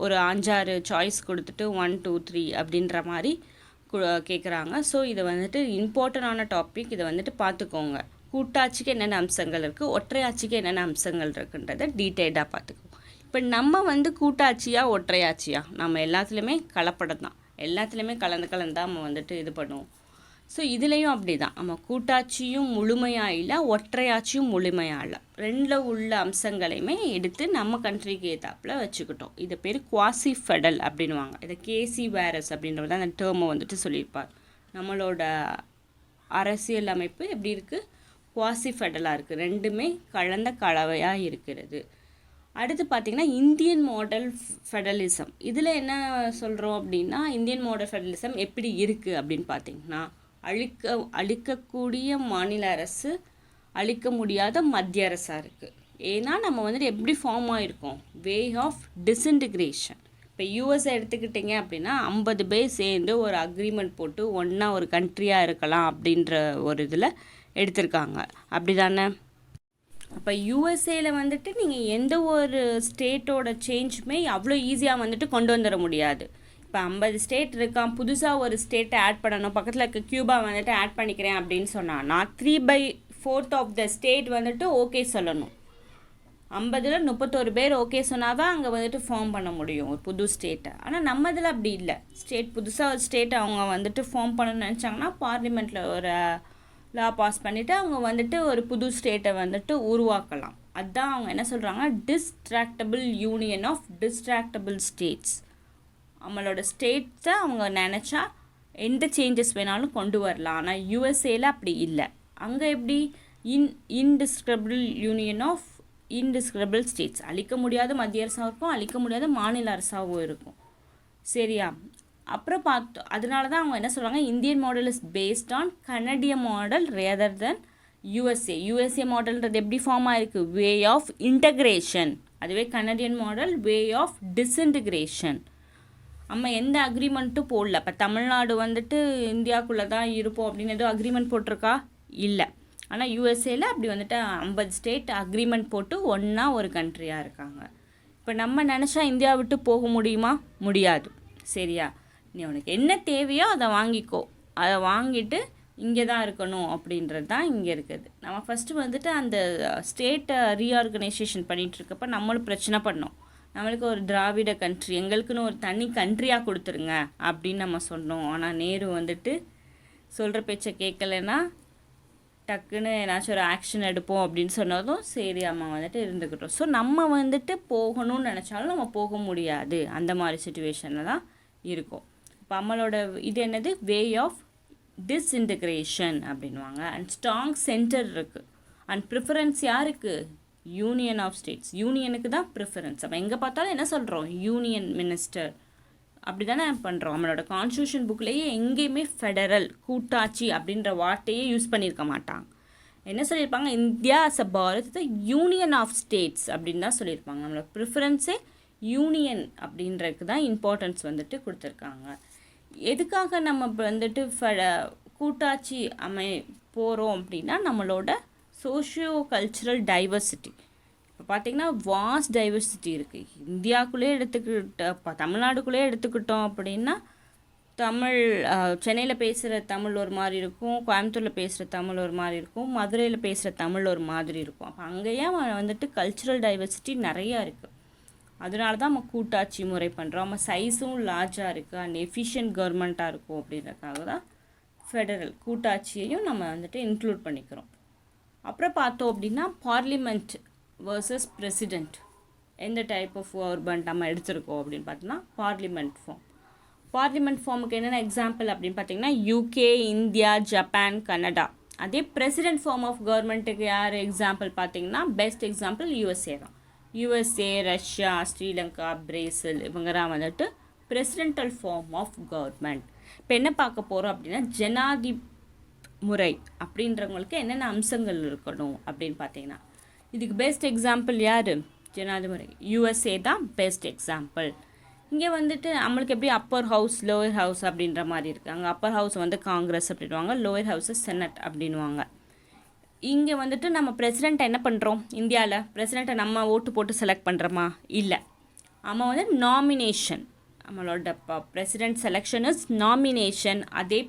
ஒரு 5-6 சாய்ஸ் கொடுத்துட்டு 1 2 3 அப்படின்ற மாதிரி கேட்குறாங்க. ஸோ இதை வந்துட்டு இம்பார்ட்டண்டான டாபிக், இதை வந்துட்டு பார்த்துக்கோங்க. கூட்டாட்சிக்கு என்னென்ன அம்சங்கள் இருக்குது, ஒற்றையாட்சிக்கு என்னென்ன அம்சங்கள் இருக்குன்றதை டீட்டெயில்டாக பார்த்துக்கோங்க. இப்போ நம்ம வந்து கூட்டாட்சியா ஒற்றையாட்சியா, நம்ம எல்லாத்துலேயுமே கலப்படம் தான், எல்லாத்துலேயுமே கலந்து நம்ம வந்துட்டு இது பண்ணுவோம். ஸோ இதுலேயும் அப்படி தான், நம்ம கூட்டாட்சியும் முழுமையாக இல்லை, ஒற்றையாட்சியும் முழுமையாக இல்லை, ரெண்டில் உள்ள அம்சங்களையுமே எடுத்து நம்ம கண்ட்ரிக்கு ஏற்றாப்பில் வச்சுக்கிட்டோம். இது பேர் குவாசி ஃபெடல் அப்படின்வாங்க. இதை கேசி வேரஸ் அப்படின்றவர் தான் அந்த டேர்மை வந்துட்டு சொல்லியிருப்பார். நம்மளோட அரசியல் அமைப்பு எப்படி இருக்குது, குவாசி ஃபெடலாக இருக்குது, ரெண்டுமே கலந்த கலவையாக இருக்கிறது. அடுத்து பார்த்திங்கன்னா இந்தியன் மாடல் ஃபெடரலிசம். இதில் என்ன சொல்கிறோம் அப்படின்னா, இந்தியன் மாடல் ஃபெடரலிசம் எப்படி இருக்குது அப்படின்னு பார்த்திங்கன்னா, அழிக்கக்கூடிய மாநில அரசு, அழிக்க முடியாத மத்திய அரசாக இருக்குது. ஏன்னா நம்ம வந்துட்டு எப்படி ஃபார்ம் ஆகிருக்கோம், வே ஆஃப் டிஸ்இன்டிகிரேஷன். இப்போ யூஎஸ்ஏ எடுத்துக்கிட்டிங்க அப்படின்னா 50 பேர் சேர்ந்து ஒரு அக்ரிமெண்ட் போட்டு ஒன்றா ஒரு கண்ட்ரியாக இருக்கலாம் அப்படின்ற ஒரு இதில் எடுத்திருக்காங்க, அப்படி தானே? அப்போ யூஎஸ்ஏயில் வந்துட்டு நீங்கள் எந்த ஒரு ஸ்டேட்டோட சேஞ்சுமே அவ்வளோ ஈஸியாக வந்துட்டு கொண்டு வந்துட முடியாது. இப்போ 50 ஸ்டேட் இருக்கான், புதுசாக ஒரு ஸ்டேட்டை ஆட் பண்ணணும், பக்கத்தில் இருக்க கியூபா வந்துட்டு ஆட் பண்ணிக்கிறேன் அப்படின்னு சொன்னான்னா 3/4 ஆஃப் த ஸ்டேட் வந்துட்டு ஓகே சொல்லணும். 50ல் 31 பேர் ஓகே சொன்னால் தான் அங்கே வந்துட்டு ஃபார்ம் பண்ண முடியும் ஒரு புது ஸ்டேட்டை. ஆனால் நம்ம இதில் அப்படி இல்லை. புதுசாக ஒரு ஸ்டேட்டை அவங்க வந்துட்டு ஃபார்ம் பண்ணணும்னு நினச்சாங்கன்னா பார்லிமெண்ட்டில் ஒரு லா பாஸ் பண்ணிவிட்டு அவங்க வந்துட்டு ஒரு புது ஸ்டேட்டை வந்துட்டு உருவாக்கலாம். அதுதான் அவங்க என்ன சொல்கிறாங்க, டிஸ்ட்ராக்டபிள் யூனியன் ஆஃப் டிஸ்ட்ராக்டபிள் ஸ்டேட்ஸ். நம்மளோட ஸ்டேட்ஸை அவங்க நினச்சா எந்த சேஞ்சஸ் வேணாலும் கொண்டு வரலாம். ஆனால் யூஎஸ்ஏல அப்படி இல்லை. அங்கே எப்படி இன்டிஸ்கிரபிள் யூனியன் ஆஃப் இன்டிஸ்கிரபிள் ஸ்டேட்ஸ், அழிக்க முடியாத மத்திய அரசாகவும் இருக்கும், அழிக்க முடியாத மாநில அரசாகவும் இருக்கும். சரியா? அப்புறம் அதனால தான் அவங்க என்ன சொல்கிறாங்க, Indian model is based on கனடிய மாடல் ரேதர் தென் யூஎஸ்ஏ மாடல்ன்றது எப்படி ஃபார்ம் ஆகிருக்கு, வே ஆஃப் இன்டகிரேஷன். அதுவே Canadian model way of disintegration. நம்ம எந்த அக்ரிமெண்ட்டும் போடல. இப்போ தமிழ்நாடு வந்துட்டு இந்தியாவுக்குள்ளே தான் இருப்போம் அப்படின்னு எதுவும் அக்ரிமெண்ட் போட்டிருக்கா, இல்லை. ஆனால் யூஎஸ்ஏல அப்படி வந்துட்டு 50 ஸ்டேட் அக்ரிமெண்ட் போட்டு ஒன்றா ஒரு கண்ட்ரியாக இருக்காங்க. இப்போ நம்ம நினச்சா இந்தியா விட்டு போக முடியுமா, முடியாது. சரியா? நீ உனக்கு என்ன தேவையோ அதை வாங்கிக்கோ, அதை வாங்கிட்டு இங்கே தான் இருக்கணும் அப்படின்றது தான் இங்கே இருக்குது. நம்ம ஃபஸ்ட்டு வந்துட்டு அந்த ஸ்டேட்டை ரீஆர்கனைசேஷன் பண்ணிகிட்ருக்கப்ப நம்மளும் பிரச்சனை பண்ணோம். நம்மளுக்கு ஒரு திராவிட கண்ட்ரி, எங்களுக்குன்னு ஒரு தனி கண்ட்ரியாக கொடுத்துருங்க அப்படின்னு நம்ம சொன்னோம். ஆனால் நேரு வந்துட்டு சொல்கிற பேச்சை கேட்கலைன்னா டக்குன்னு ஏதாச்சும் ஒரு ஆக்ஷன் எடுப்போம் அப்படின்னு சொன்னதும் சரி அம்மா வந்துட்டு இருந்துக்கிட்டோம். ஸோ நம்ம வந்துட்டு போகணும்னு நினச்சாலும் நம்ம போக முடியாது, அந்த மாதிரி சுச்சுவேஷனில் தான் இருக்கும். இப்போ நம்மளோட இது என்னது, வே ஆஃப் டிஸ்இன்டிகிரேஷன் அப்படின்வாங்க. அண்ட் ஸ்ட்ராங் சென்டர் இருக்குது. அண்ட் ப்ரிஃபரன்ஸ் யாருக்கு, யூனியன் ஆஃப் ஸ்டேட்ஸ். யூனியனுக்கு தான் ப்ரிஃபரன்ஸ். நம்ம எங்கே பார்த்தாலும் என்ன சொல்கிறோம், யூனியன் மினிஸ்டர் அப்படி தானே பண்ணுறோம். நம்மளோட கான்ஸ்டியூஷன் புக்லேயே எங்கேயுமே ஃபெடரல் கூட்டாட்சி அப்படின்ற வார்த்தையே யூஸ் பண்ணியிருக்க மாட்டாங்க. என்ன சொல்லியிருப்பாங்க, India as a Bharat union of states அப்படின்னு தான் சொல்லியிருப்பாங்க. நம்மளோட ப்ரிஃபரன்ஸே யூனியன் அப்படின்றதுக்கு தான் இம்பார்ட்டன்ஸ் வந்துட்டு கொடுத்துருக்காங்க. எதுக்காக நம்ம வந்துட்டு கூட்டாட்சி போகிறோம் அப்படின்னா, நம்மளோட சோஷியோ கல்ச்சுரல் டைவர்சிட்டி. இப்போ பார்த்திங்கன்னா வாஸ்ட் டைவர்சிட்டி இருக்குது. இந்தியாவுக்குள்ளே தமிழ்நாடுக்குள்ளே எடுத்துக்கிட்டோம் அப்படின்னா சென்னையில் பேசுகிற தமிழ் ஒரு மாதிரி இருக்கும், கோயம்புத்தூரில் பேசுகிற தமிழ் ஒரு மாதிரி இருக்கும், மதுரையில் பேசுகிற தமிழ் ஒரு மாதிரி இருக்கும். அப்போ அங்கேயே வந்துட்டு கல்ச்சுரல் டைவர்சிட்டி நிறையா இருக்குது. அதனால தான் நம்ம கூட்டாட்சி முறை பண்ணுறோம். நம்ம சைஸும் லார்ஜாக இருக்குது அண்ட் எஃபிஷியன்ட் கவர்மெண்ட்டாக இருக்கும் அப்படின்றதுக்காக தான் ஃபெடரல் கூட்டாட்சியையும் நம்ம வந்துட்டு இன்க்ளூட் பண்ணிக்கிறோம். அப்புறம் பார்த்தோம் அப்படின்னா பார்லிமெண்ட் வர்சஸ் பிரசிடெண்ட், எந்த டைப் ஆஃப் கவர்மெண்ட் நம்ம எடுத்திருக்கோம் அப்படின்னு பார்த்தோம்னா பார்லிமெண்ட் ஃபார்ம். பார்லிமெண்ட் ஃபார்முக்கு என்னென்ன எக்ஸாம்பிள் அப்படின்னு பார்த்தீங்கன்னா யூகே, இந்தியா, ஜப்பான், கனடா. அதே பிரசிடெண்ட் ஃபார்ம் ஆஃப் கவர்மெண்ட்டுக்கு யார் எக்ஸாம்பிள் பார்த்தீங்கன்னா பெஸ்ட் எக்ஸாம்பிள் யூஎஸ்ஏ தான். யூஎஸ்ஏ, ரஷ்யா, ஸ்ரீலங்கா, பிரேசில் இவங்க தான் வந்துட்டு பிரசிடென்டல் ஃபார்ம் ஆஃப் கவர்மெண்ட். இப்போ என்ன பார்க்க போகிறோம் அப்படின்னா ஜனாதி முறை அப்படின்றவங்களுக்கு என்னென்ன அம்சங்கள் இருக்கணும் அப்படின்னு பார்த்தீங்கன்னா, இதுக்கு பெஸ்ட் எக்ஸாம்பிள் யார், ஜனாதிபதி. யூஎஸ்ஏ தான் பெஸ்ட் எக்ஸாம்பிள். இங்கே வந்துட்டு நம்மளுக்கு எப்படி அப்பர் ஹவுஸ் லோயர் ஹவுஸ் அப்படின்ற மாதிரி இருக்குது. அங்கே அப்பர் ஹவுஸ் வந்து காங்கிரஸ் அப்படின்வாங்க, லோயர் ஹவுஸு செனட் அப்படின்வாங்க. இங்கே வந்துட்டு நம்ம பிரசிடெண்ட்டை என்ன பண்ணுறோம், இந்தியாவில் பிரசிடெண்ட்டை நம்ம ஓட்டு போட்டு செலக்ட் பண்ணுறோமா? இல்லை. நம்ம வந்து நாமினேஷன், நம்மளோட பிரசிடெண்ட் செலெக்ஷன் இஸ் நாமினேஷன். அதே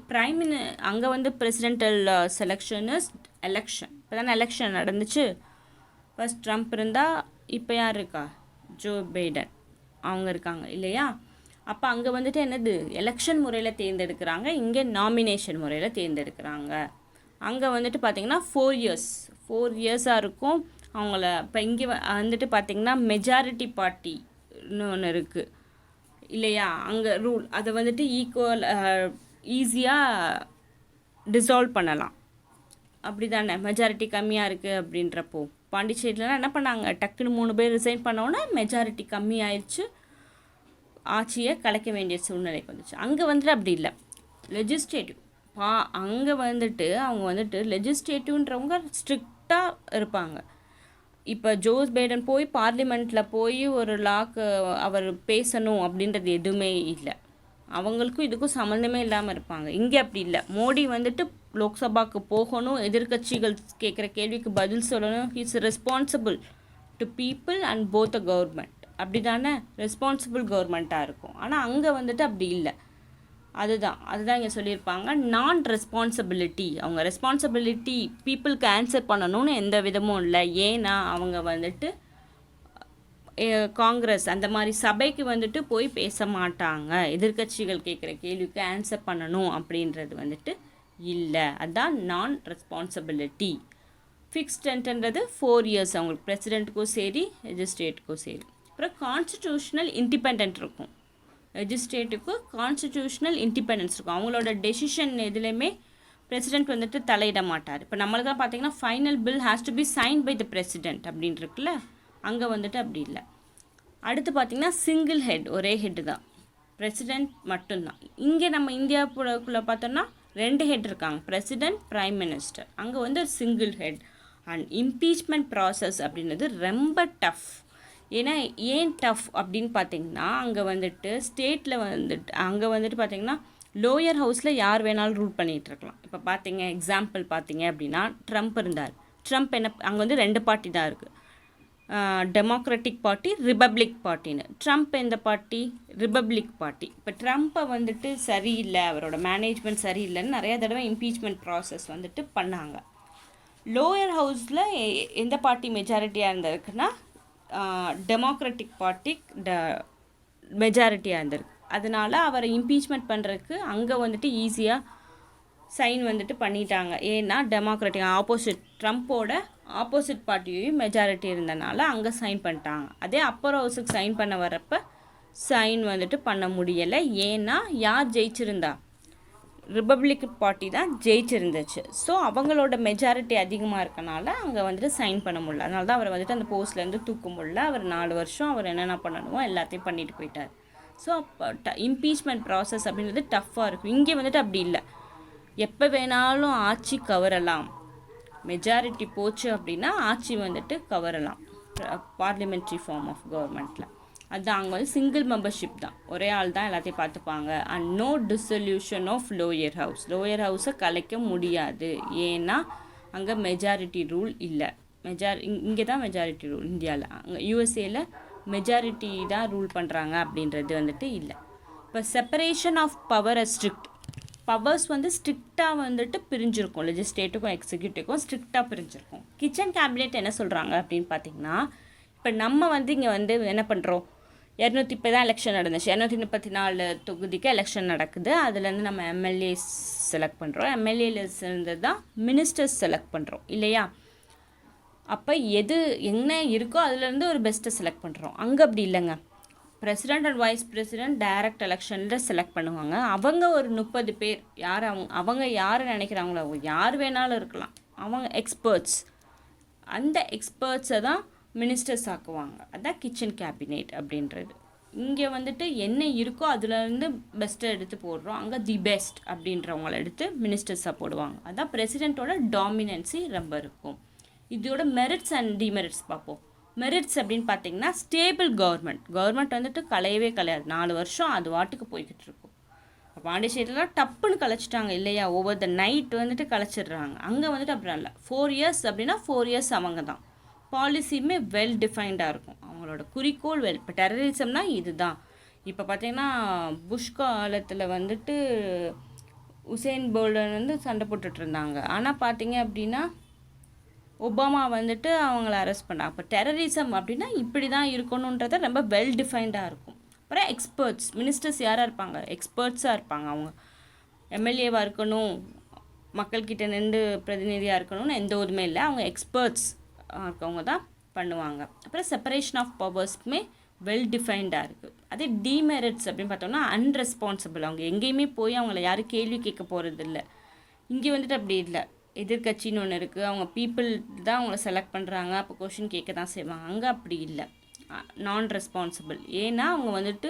அங்கே வந்து பிரசிடென்டல் செலெக்ஷன் இஸ் எலெக்ஷன். இப்போ தானே எலெக்ஷன் நடந்துச்சு. ஃபர்ஸ்ட் ட்ரம்ப் இருந்தால் இப்போ யார் இருக்கா? ஜோ பைடன் அவங்க இருக்காங்க இல்லையா? அப்போ அங்கே வந்துட்டு என்னது, எலெக்ஷன் முறையில் தேர்ந்தெடுக்கிறாங்க, இங்கே நாமினேஷன் முறையில் தேர்ந்தெடுக்கிறாங்க. அங்கே வந்துட்டு பார்த்திங்கன்னா 4 இயர்ஸாக இருக்கும் அவங்கள. இப்போ இங்கே வந்துட்டு பார்த்திங்கன்னா மெஜாரிட்டி பார்ட்டின்னு ஒன்று இருக்குது இல்லையா? அங்கே ரூல் அதை வந்துட்டு ஈஸியாக டிசால்வ் பண்ணலாம். அப்படி தானே, மெஜாரிட்டி கம்மியாக இருக்குது அப்படின்றப்போ. பாண்டிச்சேரியிலலாம் என்ன பண்ணாங்க, டக்குன்னு 3 பேர் ரிசைன் பண்ணோன்னா மெஜாரிட்டி கம்மி ஆயிடுச்சு, ஆட்சியை கலைக்க வேண்டிய சூழ்நிலைக்கு வந்துச்சு. அங்கே வந்துட்டு அப்படி இல்லை, லெஜிஸ்லேட்டிவ் அங்கே வந்துட்டு அவங்க வந்துட்டு லெஜிஸ்லேட்டிவ்ன்றவங்க ஸ்ட்ரிக்டாக இருப்பாங்க. இப்போ ஜோஸ் பைடன் போய் பார்லிமெண்ட்டில் போய் ஒரு லாக்கு அவர் பேசணும் அப்படின்றது எதுவுமே இல்லை. அவங்களுக்கும் இதுக்கும் சம்மந்தமே இல்லாமல் இருப்பாங்க. இங்கே அப்படி இல்லை. மோடி வந்துட்டு லோக்சபாவுக்கு போகணும், எதிர்கட்சிகள் கேட்குற கேள்விக்கு பதில் சொல்லணும். He's responsible to people and both a government. அப்படி தானே ரெஸ்பான்சிபிள் கவர்மெண்ட்டாக இருக்கும். ஆனால் அங்கே வந்துட்டு அப்படி இல்லை. அதுதான் இங்கே சொல்லியிருப்பாங்க, நான் ரெஸ்பான்சிபிலிட்டி. அவங்க ரெஸ்பான்சிபிலிட்டி பீப்புளுக்கு ஆன்சர் பண்ணணும்னு எந்த விதமும் இல்லை. ஏன்னா அவங்க வந்துட்டு காங்கிரஸ் அந்த மாதிரி சபைக்கு வந்துட்டு போய் பேச மாட்டாங்க. எதிர்கட்சிகள் கேட்குற கேள்விக்கு ஆன்சர் பண்ணணும் அப்படின்றது வந்துட்டு இல்லை. அதுதான் நான் ரெஸ்பான்சிபிலிட்டி. ஃபிக்ஸ்டன்றது 4 இயர்ஸ் அவங்களுக்கு, பிரசிடெண்ட்டுக்கும் சரி லெஜிஸ்லேட்டுக்கும் சரி. அப்புறம் கான்ஸ்டிடியூஷனல் இண்டிபெண்ட் இருக்கும். லெஜிஸ்லேட்டிவ்க்கு கான்ஸ்டிடியூஷனல் இண்டிபெண்டன்ஸ் இருக்கும். அவங்களோட டெசிஷன் எதுலேயுமே பிரசிடெண்ட் வந்துட்டு தலையிட மாட்டார். இப்போ நம்மளுக்கு தான் பார்த்தீங்கன்னா final bill has to be sign by the president அப்படின்னு இருக்குல்ல, அங்கே வந்துட்டு அப்படி இல்லை. அடுத்து பார்த்திங்கன்னா சிங்கிள் ஹெட், ஒரே ஹெட்டு தான், பிரசிடெண்ட் மட்டும்தான். இங்கே நம்ம இந்தியாவுக்குள்ளே பார்த்தோன்னா 2 ஹெட் இருக்காங்க, பிரசிடெண்ட், பிரைம் மினிஸ்டர். அங்கே வந்து single head. And impeachment process அப்படின்றது ரொம்ப டஃப். ஏன்னா ஏன் டஃப் அப்படின்னு பார்த்திங்கன்னா, அங்கே வந்துட்டு ஸ்டேட்டில் அங்கே வந்துட்டு பார்த்திங்கன்னா லோயர் ஹவுஸில் யார் வேணாலும் ரூல் பண்ணிகிட்டு இருக்கலாம். இப்போ பார்த்தீங்க எக்ஸாம்பிள் பார்த்தீங்க அப்படின்னா ட்ரம்ப் இருந்தார். ட்ரம்ப் அங்கே வந்து 2 பார்ட்டி தான் இருக்குது, டெமோக்ராட்டிக் பார்ட்டி, ரிபப்ளிக் பார்ட்டின்னு. ட்ரம்ப் எந்த பார்ட்டி? Republic party. இப்போ ட்ரம்ப்பை வந்துட்டு சரியில்லை, அவரோட மேனேஜ்மெண்ட் சரியில்லைன்னு நிறையா தடவை இம்பீச்மெண்ட் ப்ராசஸ் வந்துட்டு பண்ணாங்க. லோயர் ஹவுஸில் எந்த பார்ட்டி மெஜாரிட்டியாக இருந்திருக்குன்னா டெமோக்ராட்டிக் பார்ட்டி மெஜாரிட்டியாக இருந்திருக்கு. அதனால் அவரை இம்பீச்மெண்ட் பண்ணுறதுக்கு அங்கே வந்துட்டு ஈஸியாக சைன் வந்துட்டு பண்ணிட்டாங்க. ஏன்னா டெமோக்ராட்டிக் ட்ரம்ப்போட ஆப்போசிட் பார்ட்டியும் மெஜாரிட்டி இருந்தனால அங்கே சைன் பண்ணிட்டாங்க. அதே அப்பர் ஹவுஸுக்கு சைன் பண்ண வரப்போ சைன் வந்துட்டு பண்ண முடியலை. ஏன்னா யார் ஜெயிச்சிருந்தா? ரிபப்ளிக் பார்ட்டி தான் ஜெயிச்சிருந்துச்சு. ஸோ அவங்களோட மெஜாரிட்டி அதிகமாக இருக்கனால அங்கே வந்துட்டு சைன் பண்ண முடியல. அதனால தான் அவரை வந்துட்டு அந்த போஸ்ட்லேருந்து தூக்க முடியல. அவர் 4 வருஷம் அவர் என்னென்ன பண்ணணுமோ எல்லாத்தையும் பண்ணிட்டு போயிட்டார். ஸோ அப்போ இம்பீச்மெண்ட் ப்ராசஸ் அப்படின்றது டஃப்பாக இருக்கும். இங்கே வந்துட்டு அப்படி இல்லை, எப்போ வேணாலும் ஆட்சி கவரலாம். மெஜாரிட்டி போச்சு அப்படின்னா ஆட்சி வந்துட்டு கவரலாம், பார்லிமெண்ட்ரி ஃபார்ம் ஆஃப் கவர்மெண்ட்டில். அதுதான் அங்கே வந்து சிங்கிள் மெம்பர்ஷிப் தான், ஒரே ஆள் தான் எல்லாத்தையும் பார்த்துப்பாங்க. And no dissolution of lower house. Lower ஹவுஸை கலைக்க முடியாது. ஏன்னா அங்கே மெஜாரிட்டி ரூல் இல்லை. இங்கே தான் மெஜாரிட்டி ரூல். இந்தியாவில் அங்கே யூஎஸ்ஏல மெஜாரிட்டி தான் ரூல் பண்ணுறாங்க அப்படின்றது வந்துட்டு இல்லை. இப்போ separation of power strict. Powers வந்து ஸ்ட்ரிக்டாக வந்துட்டு பிரிஞ்சிருக்கும். லெஜிஸ்லேட்டிவ்க்கும் எக்ஸிக்யூட்டிவ்க்கும் ஸ்ட்ரிக்டாக பிரிஞ்சிருக்கும். கிச்சன் கேபினெட் என்ன சொல்கிறாங்க அப்படின்னு பார்த்தீங்கன்னா, இப்போ நம்ம வந்து இங்கே வந்து என்ன பண்ணுறோம், 200 இப்போ தான் எலெக்ஷன் நடந்துச்சு, 234 தொகுதிக்கு எலெக்ஷன் நடக்குது. அதுலேருந்து நம்ம எம்எல்ஏஸ் செலக்ட் பண்ணுறோம். எம்எல்ஏலேருந்து தான் மினிஸ்டர்ஸ் செலக்ட் பண்ணுறோம் இல்லையா? அப்போ எது என்ன இருக்கோ அதுலேருந்து ஒரு பெஸ்ட்டை செலக்ட் பண்ணுறோம். அங்கே அப்படி இல்லைங்க. President and vice president direct எலெக்ஷனில் செலக்ட் பண்ணுவாங்க. அவங்க ஒரு 30 பேர், யார் அவங்க யார் நினைக்கிறாங்களோ யார் வேணாலும் இருக்கலாம், அவங்க எக்ஸ்பர்ட்ஸ். அந்த எக்ஸ்பர்ட்ஸை தான் மினிஸ்டர்ஸ் ஆக்குவாங்க. அதுதான் கிச்சன் கேபினெட் அப்படின்றது. இங்கே வந்துட்டு என்ன இருக்கோ அதுலேருந்து பெஸ்ட்டை எடுத்து போடுறோம். அங்கே தி பெஸ்ட் அப்படின்றவங்கள எடுத்து மினிஸ்டர்ஸாக போடுவாங்க. அதுதான் பிரசிடெண்ட்டோட டாமினன்சி ரொம்ப இருக்கும். இதோட மெரிட்ஸ் அண்ட் டிமெரிட்ஸ் பார்ப்போம். மெரிட்ஸ் அப்படின்னு பார்த்தீங்கன்னா ஸ்டேபிள் கவர்மெண்ட் வந்துட்டு கலையவே கலையாது, 4 வருஷம் அது வாட்டுக்கு போய்கிட்டு இருக்கும். பாண்டிச்சேரியிலாம் டப்புன்னு கலைச்சிட்டாங்க இல்லையா, ஓவர் த நைட் வந்துட்டு கலைச்சிடுறாங்க. அங்கே வந்துட்டு அப்படிலாம் இல்லை, 4 இயர்ஸ் அப்படின்னா 4 இயர்ஸ் அவங்க தான். பாலிசியுமே வெல் டிஃபைன்டாக இருக்கும், அவங்களோட குறிக்கோள் இப்போ டெரரிசம்னா இதுதான். இப்போ பார்த்தீங்கன்னா புஷ் காலத்தில் வந்துட்டு உசேன் போல்டன் வந்து சண்டை போட்டுட்டு இருந்தாங்க. ஆனால் பார்த்தீங்க அப்படின்னா ஒபாமா வந்துட்டு அவங்கள அரெஸ்ட் பண்ணாங்க. அப்போ டெரரிசம் அப்படின்னா இப்படி தான் இருக்கணுன்றத ரொம்ப வெல் டிஃபைன்டாக இருக்கும். அப்புறம் எக்ஸ்பர்ட்ஸ், மினிஸ்டர்ஸ் யாராக இருப்பாங்க, எக்ஸ்பர்ட்ஸாக இருப்பாங்க. அவங்க எம்எல்ஏவாக இருக்கணும், மக்கள்கிட்ட நின்று பிரதிநிதியாக இருக்கணும்னு எந்த ஒருமே இல்லை, அவங்க எக்ஸ்பர்ட்ஸ் இருக்கவங்க தான் பண்ணுவாங்க. அப்புறம் செப்பரேஷன் ஆஃப் பவர்ஸ்க்குமே வெல் டிஃபைன்டாக இருக்குது. அதே டிமெரிட்ஸ் அப்படின்னு பார்த்தோம்னா அன்ரெஸ்பான்சிபிள், அவங்க எங்கேயுமே போய் அவங்கள யாரும் கேள்வி கேட்க போகிறது இல்லை. இங்கே வந்துட்டு அப்படி இல்லை, எதிர்கட்சின்னு ஒன்று இருக்குது, அவங்க பீப்புள் தான் அவங்கள செலக்ட் பண்ணுறாங்க, அப்போ கொஷின் கேட்க தான் செய்வாங்க. அங்கே அப்படி இல்லை, நான் ரெஸ்பான்சிபிள். ஏன்னா அவங்க வந்துட்டு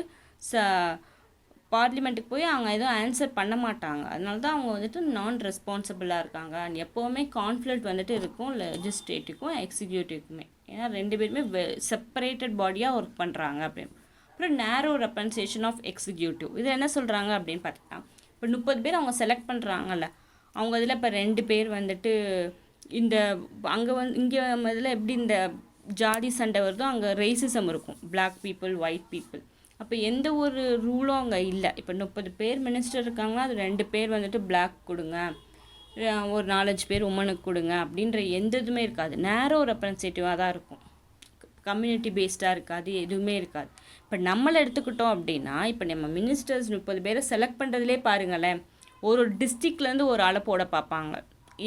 பார்லிமெண்ட்டுக்கு போய் அவங்க எதுவும் ஆன்சர் பண்ண மாட்டாங்க, அதனால தான் அவங்க வந்துட்டு நான் ரெஸ்பான்சிபிளாக இருக்காங்க. அண்ட் எப்போவுமே கான்ஃப்ளிக்ட் வந்துட்டு இருக்கும் லெஜிஸ்லேட்டிவ்க்கும் எக்ஸிக்யூட்டிவ்க்குமே, ஏன்னா 2 பேருமே செப்பரேட்டட் பாடியாக ஒர்க் பண்ணுறாங்க அப்படின்னு. அப்புறம் நேரோ ரெப்ரசன்டேஷன் ஆஃப் எக்ஸிக்யூட்டிவ், இது என்ன சொல்கிறாங்க அப்படின்னு பார்த்தீங்கன்னா, இப்போ 30 பேர் அவங்க செலக்ட் பண்ணுறாங்கல்ல, அவங்க இதில் இப்போ 2 பேர் வந்துட்டு இந்த அங்கே இங்கே இதில் எப்படி இந்த ஜாதி சண்டை வருதோ அங்கே ரேசிசம் இருக்கும், பிளாக் பீப்புள் ஒயிட் பீப்புள். அப்போ எந்த ஒரு ரூலும் அங்கே இல்லை. இப்போ 30 பேர் மினிஸ்டர் இருக்காங்கன்னா அது 2 பேர் வந்துட்டு பிளாக் கொடுங்க, ஒரு 4-5 பேர் உமனுக்கு கொடுங்க அப்படின்ற எந்த இதுவுமே இருக்காது. நேரோ ரெப்ரசன்டேட்டிவாக தான் இருக்கும், கம்யூனிட்டி பேஸ்டாக இருக்காது, எதுவுமே இருக்காது. இப்போ நம்மளை எடுத்துக்கிட்டோம் அப்படின்னா, இப்போ நம்ம மினிஸ்டர்ஸ் 30 பேரை செலக்ட் பண்ணுறதுலே பாருங்களேன், ஒரு டிஸ்ட்ரிக்ட்லேருந்து ஒரு ஆளை போட பார்ப்பாங்க.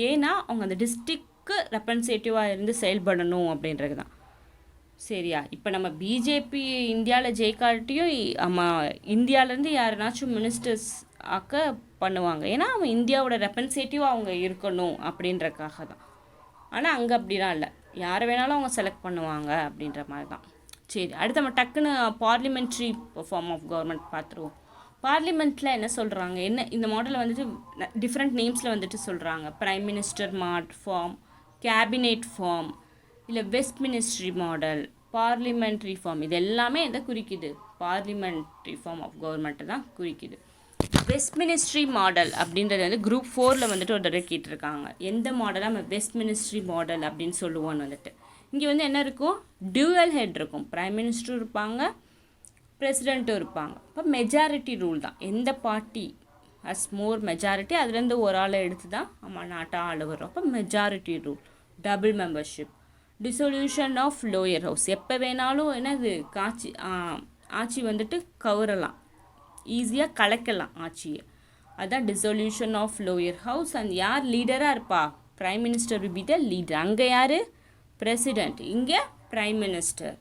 ஏன்னா அவங்க அந்த டிஸ்ட்ரிக்க்கு ரெப்ரசன்டேட்டிவாக இருந்து செயல்படணும் அப்படின்றது தான். சரியா, இப்போ நம்ம பிஜேபி இந்தியாவில் ஜெயிக்காட்டியும் இந்தியாவிலேருந்து யாருனாச்சும் மினிஸ்டர்ஸ் ஆக்க பண்ணுவாங்க, ஏன்னா அவங்க இந்தியாவோட ரெப்ரசன்டேட்டிவாக அவங்க இருக்கணும் அப்படின்றக்காக தான். ஆனால் அங்கே அப்படிலாம் இல்லை, யாரை வேணாலும் அவங்க செலக்ட் பண்ணுவாங்க அப்படின்ற மாதிரி தான். சரி, அடுத்து நம்ம டக்குன்னு பார்லிமெண்ட்ரி ஃபார்ம் ஆஃப் கவர்மெண்ட் பார்த்துருவோம். பார்லிமெண்ட்டில் என்ன சொல்கிறாங்க, என்ன இந்த மாடலில் வந்துட்டு டிஃப்ரெண்ட் நேம்ஸில் வந்துட்டு சொல்கிறாங்க. Prime minister form, cabinet form, இல்லை Westminster model, parliamentary form, இது எல்லாமே எதை குறிக்குது, பார்லிமெண்ட்ரி ஃபார்ம் ஆஃப் கவர்மெண்ட்டை தான் குறிக்குது. வெஸ்ட் மினிஸ்ட்ரி மாடல் அப்படின்றது வந்து குரூப் 4 வந்துட்டு ஒரு தடவை கேட்டிருக்காங்க. எந்த மாடலாக நம்ம வெஸ்ட் மினிஸ்ட்ரி மாடல் அப்படின்னு சொல்லுவோன்னு வந்துட்டு, இங்கே வந்து என்ன இருக்கும், டியூவல் ஹெட் இருக்கும், பிரைம் மினிஸ்டரும் இருப்பாங்க, பிரசிடெண்ட்டும் இருப்பாங்க. இப்போ மெஜாரிட்டி ரூல் தான், எந்த பார்ட்டி அஸ் மோர் மெஜாரிட்டி அதுலேருந்து ஒரு ஆளை எடுத்து தான் நம்ம நாட்டை ஆள வரும். அப்போ majority rule, double membership, dissolution of lower house, எப்போ வேணாலும் என்னது ஆட்சி வந்துட்டு கவரலாம், ஈஸியாக கலைக்கலாம் ஆட்சியை, அதுதான் dissolution of lower house. And யார் லீடராக இருப்பா, prime minister will be the leader. அங்கே யார், பிரசிடெண்ட், இங்கே பிரைம் மினிஸ்டர்.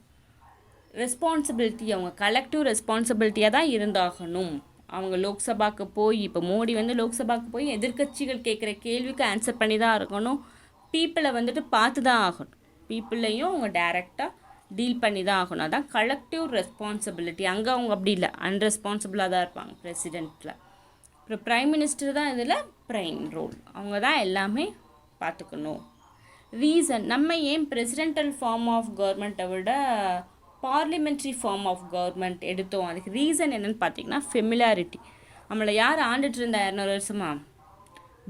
ரெஸ்பான்சிபிலிட்டி அவங்க கலெக்டிவ் ரெஸ்பான்சிபிலிட்டியாக தான் இருந்தாகணும். அவங்க லோக்சபாவுக்கு போய், இப்போ மோடி வந்து லோக்சபாவுக்கு போய் எதிர்கட்சிகள் கேட்குற கேள்விக்கு ஆன்சர் பண்ணி தான் இருக்கணும், பீப்புளை வந்துட்டு பார்த்து தான் ஆகணும், பீப்புளையும் அவங்க டைரெக்டாக டீல் பண்ணி தான் ஆகணும், அதான் கலெக்டிவ் ரெஸ்பான்சிபிலிட்டி. அங்கே அவங்க அப்படி இல்லை, அன்ரெஸ்பான்சிபிளாக தான் இருப்பாங்க பிரசிடெண்ட்டில். அப்புறம் பிரைம் மினிஸ்டர் தான் இதில் பிரைம் ரோல், அவங்க தான் எல்லாமே பார்த்துக்கணும். ரீசன், நம்ம ஏன் பிரசிடென்டல் ஃபார்ம் ஆஃப் கவர்மெண்ட்டை விட பார்லிமெண்ட்ரி ஃபார்ம் ஆஃப் கவர்மெண்ட் எடுத்தோம், அதுக்கு ரீசன் என்னென்னு பார்த்தீங்கன்னா ஃபெமிலாரிட்டி. நம்மளை யார் ஆண்டுட்டு இருந்தா 200 வருஷமா,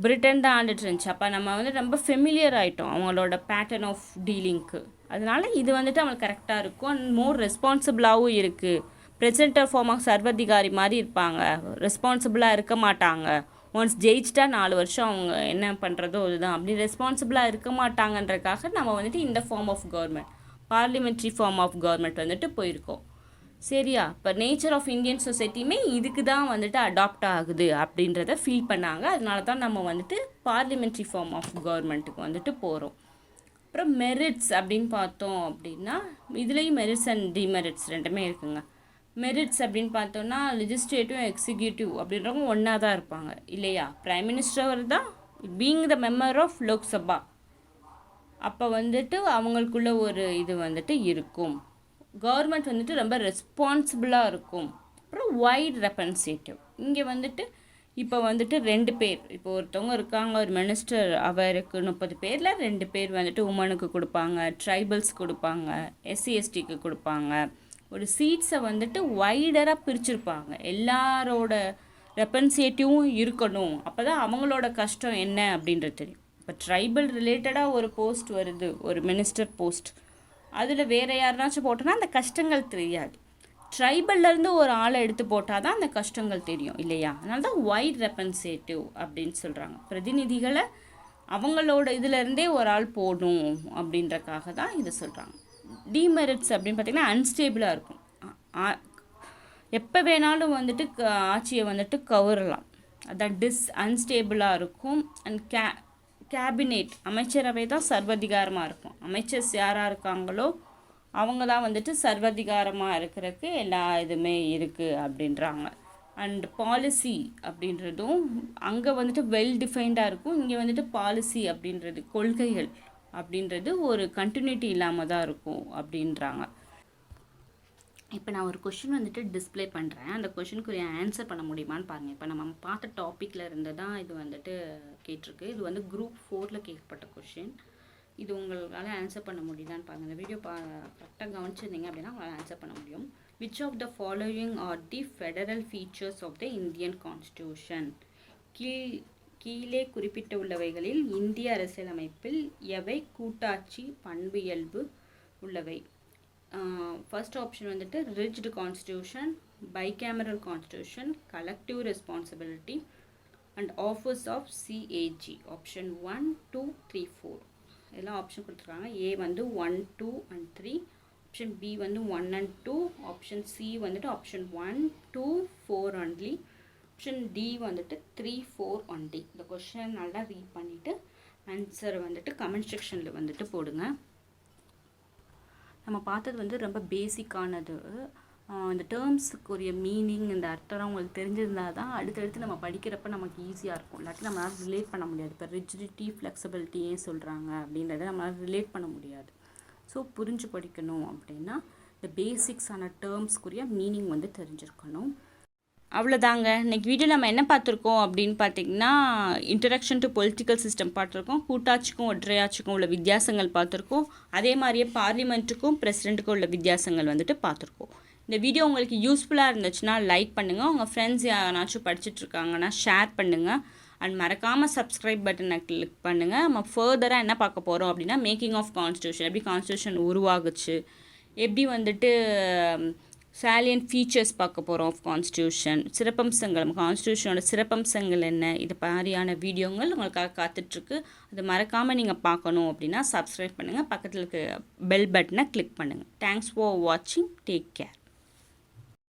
பிரிட்டன் தான் ஆண்டுட்டு இருந்துச்சு. அப்போ நம்ம வந்து ரொம்ப ஃபெமிலியர் ஆகிட்டோம் அவங்களோட பேட்டர்ன் ஆஃப் டீலிங்க்கு, அதனால இது வந்துட்டு அவங்களுக்கு கரெக்டாக இருக்கும் அண்ட் மோர் ரெஸ்பான்சிபிளாகவும் இருக்குது. பிரசிடென்டல் ஃபார்ம் ஆஃப் சர்வதிகாரி மாதிரி இருப்பாங்க, ரெஸ்பான்சிபிளாக இருக்க மாட்டாங்க, ஒன்ஸ் ஜெயிச்சிட்டா 4 வருஷம் அவங்க என்ன பண்ணுறதோ இதுதான், அப்படி ரெஸ்பான்சிபிளாக இருக்க மாட்டாங்கன்றக்காக நம்ம வந்துட்டு இந்த form of government, parliamentary form of government வந்துட்டு போயிருக்கோம். சரியா, இப்போ நேச்சர் ஆஃப் இந்தியன் சொசைட்டியுமே இதுக்கு தான் வந்துட்டு அடாப்ட் ஆகுது அப்படின்றத ஃபீல் பண்ணாங்க, அதனால தான் நம்ம வந்துட்டு பார்லிமெண்ட்ரி ஃபார்ம் ஆஃப் கவர்மெண்ட்டுக்கு வந்துட்டு போகிறோம். அப்புறம் மெரிட்ஸ் அப்படின்னு பார்த்தோம் அப்படின்னா, இதுலேயும் மெரிட்ஸ் அண்ட் டிமெரிட்ஸ் ரெண்டுமே இருக்குங்க. மெரிட்ஸ் அப்படின்னு பார்த்தோன்னா லெஜிஸ்லேட்டிவ் எக்ஸிக்யூட்டிவ் அப்படின்றவங்க ஒன்றா தான் இருப்பாங்க இல்லையா. பிரைம் மினிஸ்டர் தான் being the member of Lok Sabha, அப்போ வந்துட்டு அவங்களுக்குள்ள ஒரு இது வந்துட்டு இருக்கும். கவர்மெண்ட் வந்துட்டு ரொம்ப ரெஸ்பான்சிபிளாக இருக்கும். அப்புறம் வைட் ரெப்ரசன்டேட்டிவ், இங்கே வந்துட்டு இப்போ வந்துட்டு 2 பேர், இப்போ ஒருத்தவங்க இருக்காங்க, ஒரு மினிஸ்டர், அவருக்கு 30 பேரில் 2 பேர் வந்துட்டு உமனுக்கு கொடுப்பாங்க, ட்ரைபல்ஸ் கொடுப்பாங்க, எஸ்சி எஸ்டிக்கு கொடுப்பாங்க. ஒரு சீட்ஸை வந்துட்டு வைடராக பிரிச்சுருப்பாங்க. எல்லாரோட ரெப்ரசன்டேட்டிவும் இருக்கணும், அப்போ தான் அவங்களோட கஷ்டம் என்ன அப்படின்றது தெரியும். இப்போ ட்ரைபல் ரிலேட்டடாக ஒரு போஸ்ட் வருது, ஒரு மினிஸ்டர் போஸ்ட், அதில் வேறு யாருனாச்சும் போட்டோன்னா அந்த கஷ்டங்கள் தெரியாது. ட்ரைபல்லேருந்து ஒரு ஆளை எடுத்து போட்டால் தான் அந்த கஷ்டங்கள் தெரியும் இல்லையா? அதனால தான் வைட் ரெப்ரசன்டேட்டிவ் அப்படின்னு சொல்கிறாங்க. பிரதிநிதிகளை அவங்களோட இதுலேருந்தே ஒரு ஆள் போடணும் அப்படின்றக்காக தான் இதை சொல்கிறாங்க. டிமெரிட்ஸ் அப்படின்னு பார்த்திங்கன்னா அன்ஸ்டேபிளாக இருக்கும், எப்போ வேணாலும் வந்துட்டு ஆட்சியை வந்துட்டு கவரலாம், அதான் அன்ஸ்டேபிளாக இருக்கும். அண்ட் கேபினெட் அமைச்சரவை தான் சர்வதிகாரமாக இருக்கும். அமைச்சர்ஸ் யாராக இருக்காங்களோ அவங்க தான் வந்துட்டு சர்வதிகாரமாக இருக்கிறதுக்கு எல்லா இதுவுமே இருக்குது அப்படின்றாங்க. அண்ட் பாலிசி அப்படின்றதும் அங்கே வந்துட்டு வெல் டிஃபைன்டாக இருக்கும், இங்கே வந்துட்டு பாலிசி அப்படின்றது, கொள்கைகள் அப்படின்றது ஒரு கண்டினியூட்டி இல்லாமல் தான் இருக்கும் அப்படின்றாங்க. இப்போ நான் ஒரு கொஷின் வந்துட்டு டிஸ்பிளே பண்ணுறேன், அந்த கொஷினுக்குரிய ஆன்சர் பண்ண முடியுமான்னு பாருங்கள். இப்போ நம்ம பார்த்த டாப்பிக்கில் இருந்து தான் இது வந்துட்டு கேட்டிருக்கு. இது வந்து குரூப் 4 கேட்கப்பட்ட கொஷின். இது உங்களால் ஆன்சர் பண்ண முடியுதான்னு பாருங்கள். இந்த வீடியோ கரெக்டாக கவனிச்சிருந்தீங்க அப்படின்னா உங்களால் ஆன்சர் பண்ண முடியும். Which of the following are the federal features of the Indian constitution? கீழே குறிப்பிட்டுள்ளவைகளில் இந்திய அரசியலமைப்பில் எவை கூட்டாட்சி பண்பியல்பு உள்ளவை? ஃபர்ஸ்ட் ஆப்ஷன் வந்துட்டு rigid constitution, bicameral constitution, collective responsibility and offices of CAG. Option 1, 2, 3, 4 எல்லாம் ஆப்ஷன் கொடுத்துருக்காங்க. ஏ வந்து 1, 2 and 3, ஆப்ஷன் பி வந்து 1 and 2, ஆப்ஷன் சி வந்துட்டு ஆப்ஷன் 1, 2, 4 ஒன்லி, ஆப்ஷன் டி வந்துட்டு 3, 4 ஒன்லி. இந்த கொஷின் நல்லா ரீட் பண்ணிவிட்டு ஆன்சரை வந்துட்டு கமெண்ட் செக்ஷனில் வந்துட்டு போடுங்க. நம்ம பார்த்தது வந்து ரொம்ப பேசிக்கானது. இந்த டேர்ம்ஸுக்குரிய மீனிங், இந்த அர்த்தம் உங்களுக்கு தெரிஞ்சிருந்தால் தான் அடுத்தடுத்து நம்ம படிக்கிறப்ப நமக்கு ஈஸியாக இருக்கும். இல்லாட்டி நம்மளால் ரிலேட் பண்ண முடியாது. இப்போ ரிஜிடிட்டி, ஃப்ளெக்சிபிலிட்டி ஏன் சொல்கிறாங்க அப்படின்றத நம்மளால் ரிலேட் பண்ண முடியாது. ஸோ புரிஞ்சு படிக்கணும் அப்படின்னா இந்த பேசிக்ஸான டேர்ம்ஸ்க்குரிய மீனிங் வந்து தெரிஞ்சிருக்கணும். அவ்வளோதாங்க. இன்றைக்கி வீடியோ நம்ம என்ன பார்த்துருக்கோம் அப்படின்னு பார்த்திங்கன்னா, இன்ட்ரடக்ஷன் டு பொலிட்டிக்கல் சிஸ்டம் பார்த்துருக்கோம், கூட்டாட்சிக்கும் ஒற்றையாட்சிக்கும் உள்ள வித்தியாசங்கள் பார்த்துருக்கோம், அதே மாதிரியே பார்லிமெண்ட்டுக்கும் பிரசிடெண்ட்டுக்கும் உள்ள வித்தியாசங்கள் வந்துட்டு பார்த்துருக்கோம். இந்த வீடியோ உங்களுக்கு யூஸ்ஃபுல்லாக இருந்துச்சுன்னா லைக் பண்ணுங்கள், உங்கள் ஃப்ரெண்ட்ஸ் யாராச்சும் படிச்சுட்ருக்காங்கன்னா ஷேர் பண்ணுங்கள், அண்ட் மறக்காமல் சப்ஸ்கிரைப் பட்டனை கிளிக் பண்ணுங்கள். நம்ம ஃபர்தராக என்ன பார்க்க போகிறோம் அப்படின்னா, மேக்கிங் ஆஃப் கான்ஸ்டியூஷன், எப்படி கான்ஸ்டியூஷன் உருவாகுச்சு, எப்படி வந்துட்டு சாலியன்ட் ஃபீச்சர்ஸ் பார்க்க போகிறோம் ஆஃப் கான்ஸ்டியூஷன், சிறப்பம்சங்கள், நம்ம கான்ஸ்டியூஷனோட சிறப்பம்சங்கள் என்ன, இது மாதிரியான வீடியோங்கள் உங்களுக்காக காத்துட்ருக்கு. அது மறக்காமல் நீங்கள் பார்க்கணும் அப்படின்னா சப்ஸ்கிரைப் பண்ணுங்கள், பக்கத்தில் இருக்க பெல் பட்டனை கிளிக் பண்ணுங்கள். தேங்க்ஸ் ஃபார் வாட்சிங், டேக் கேர்.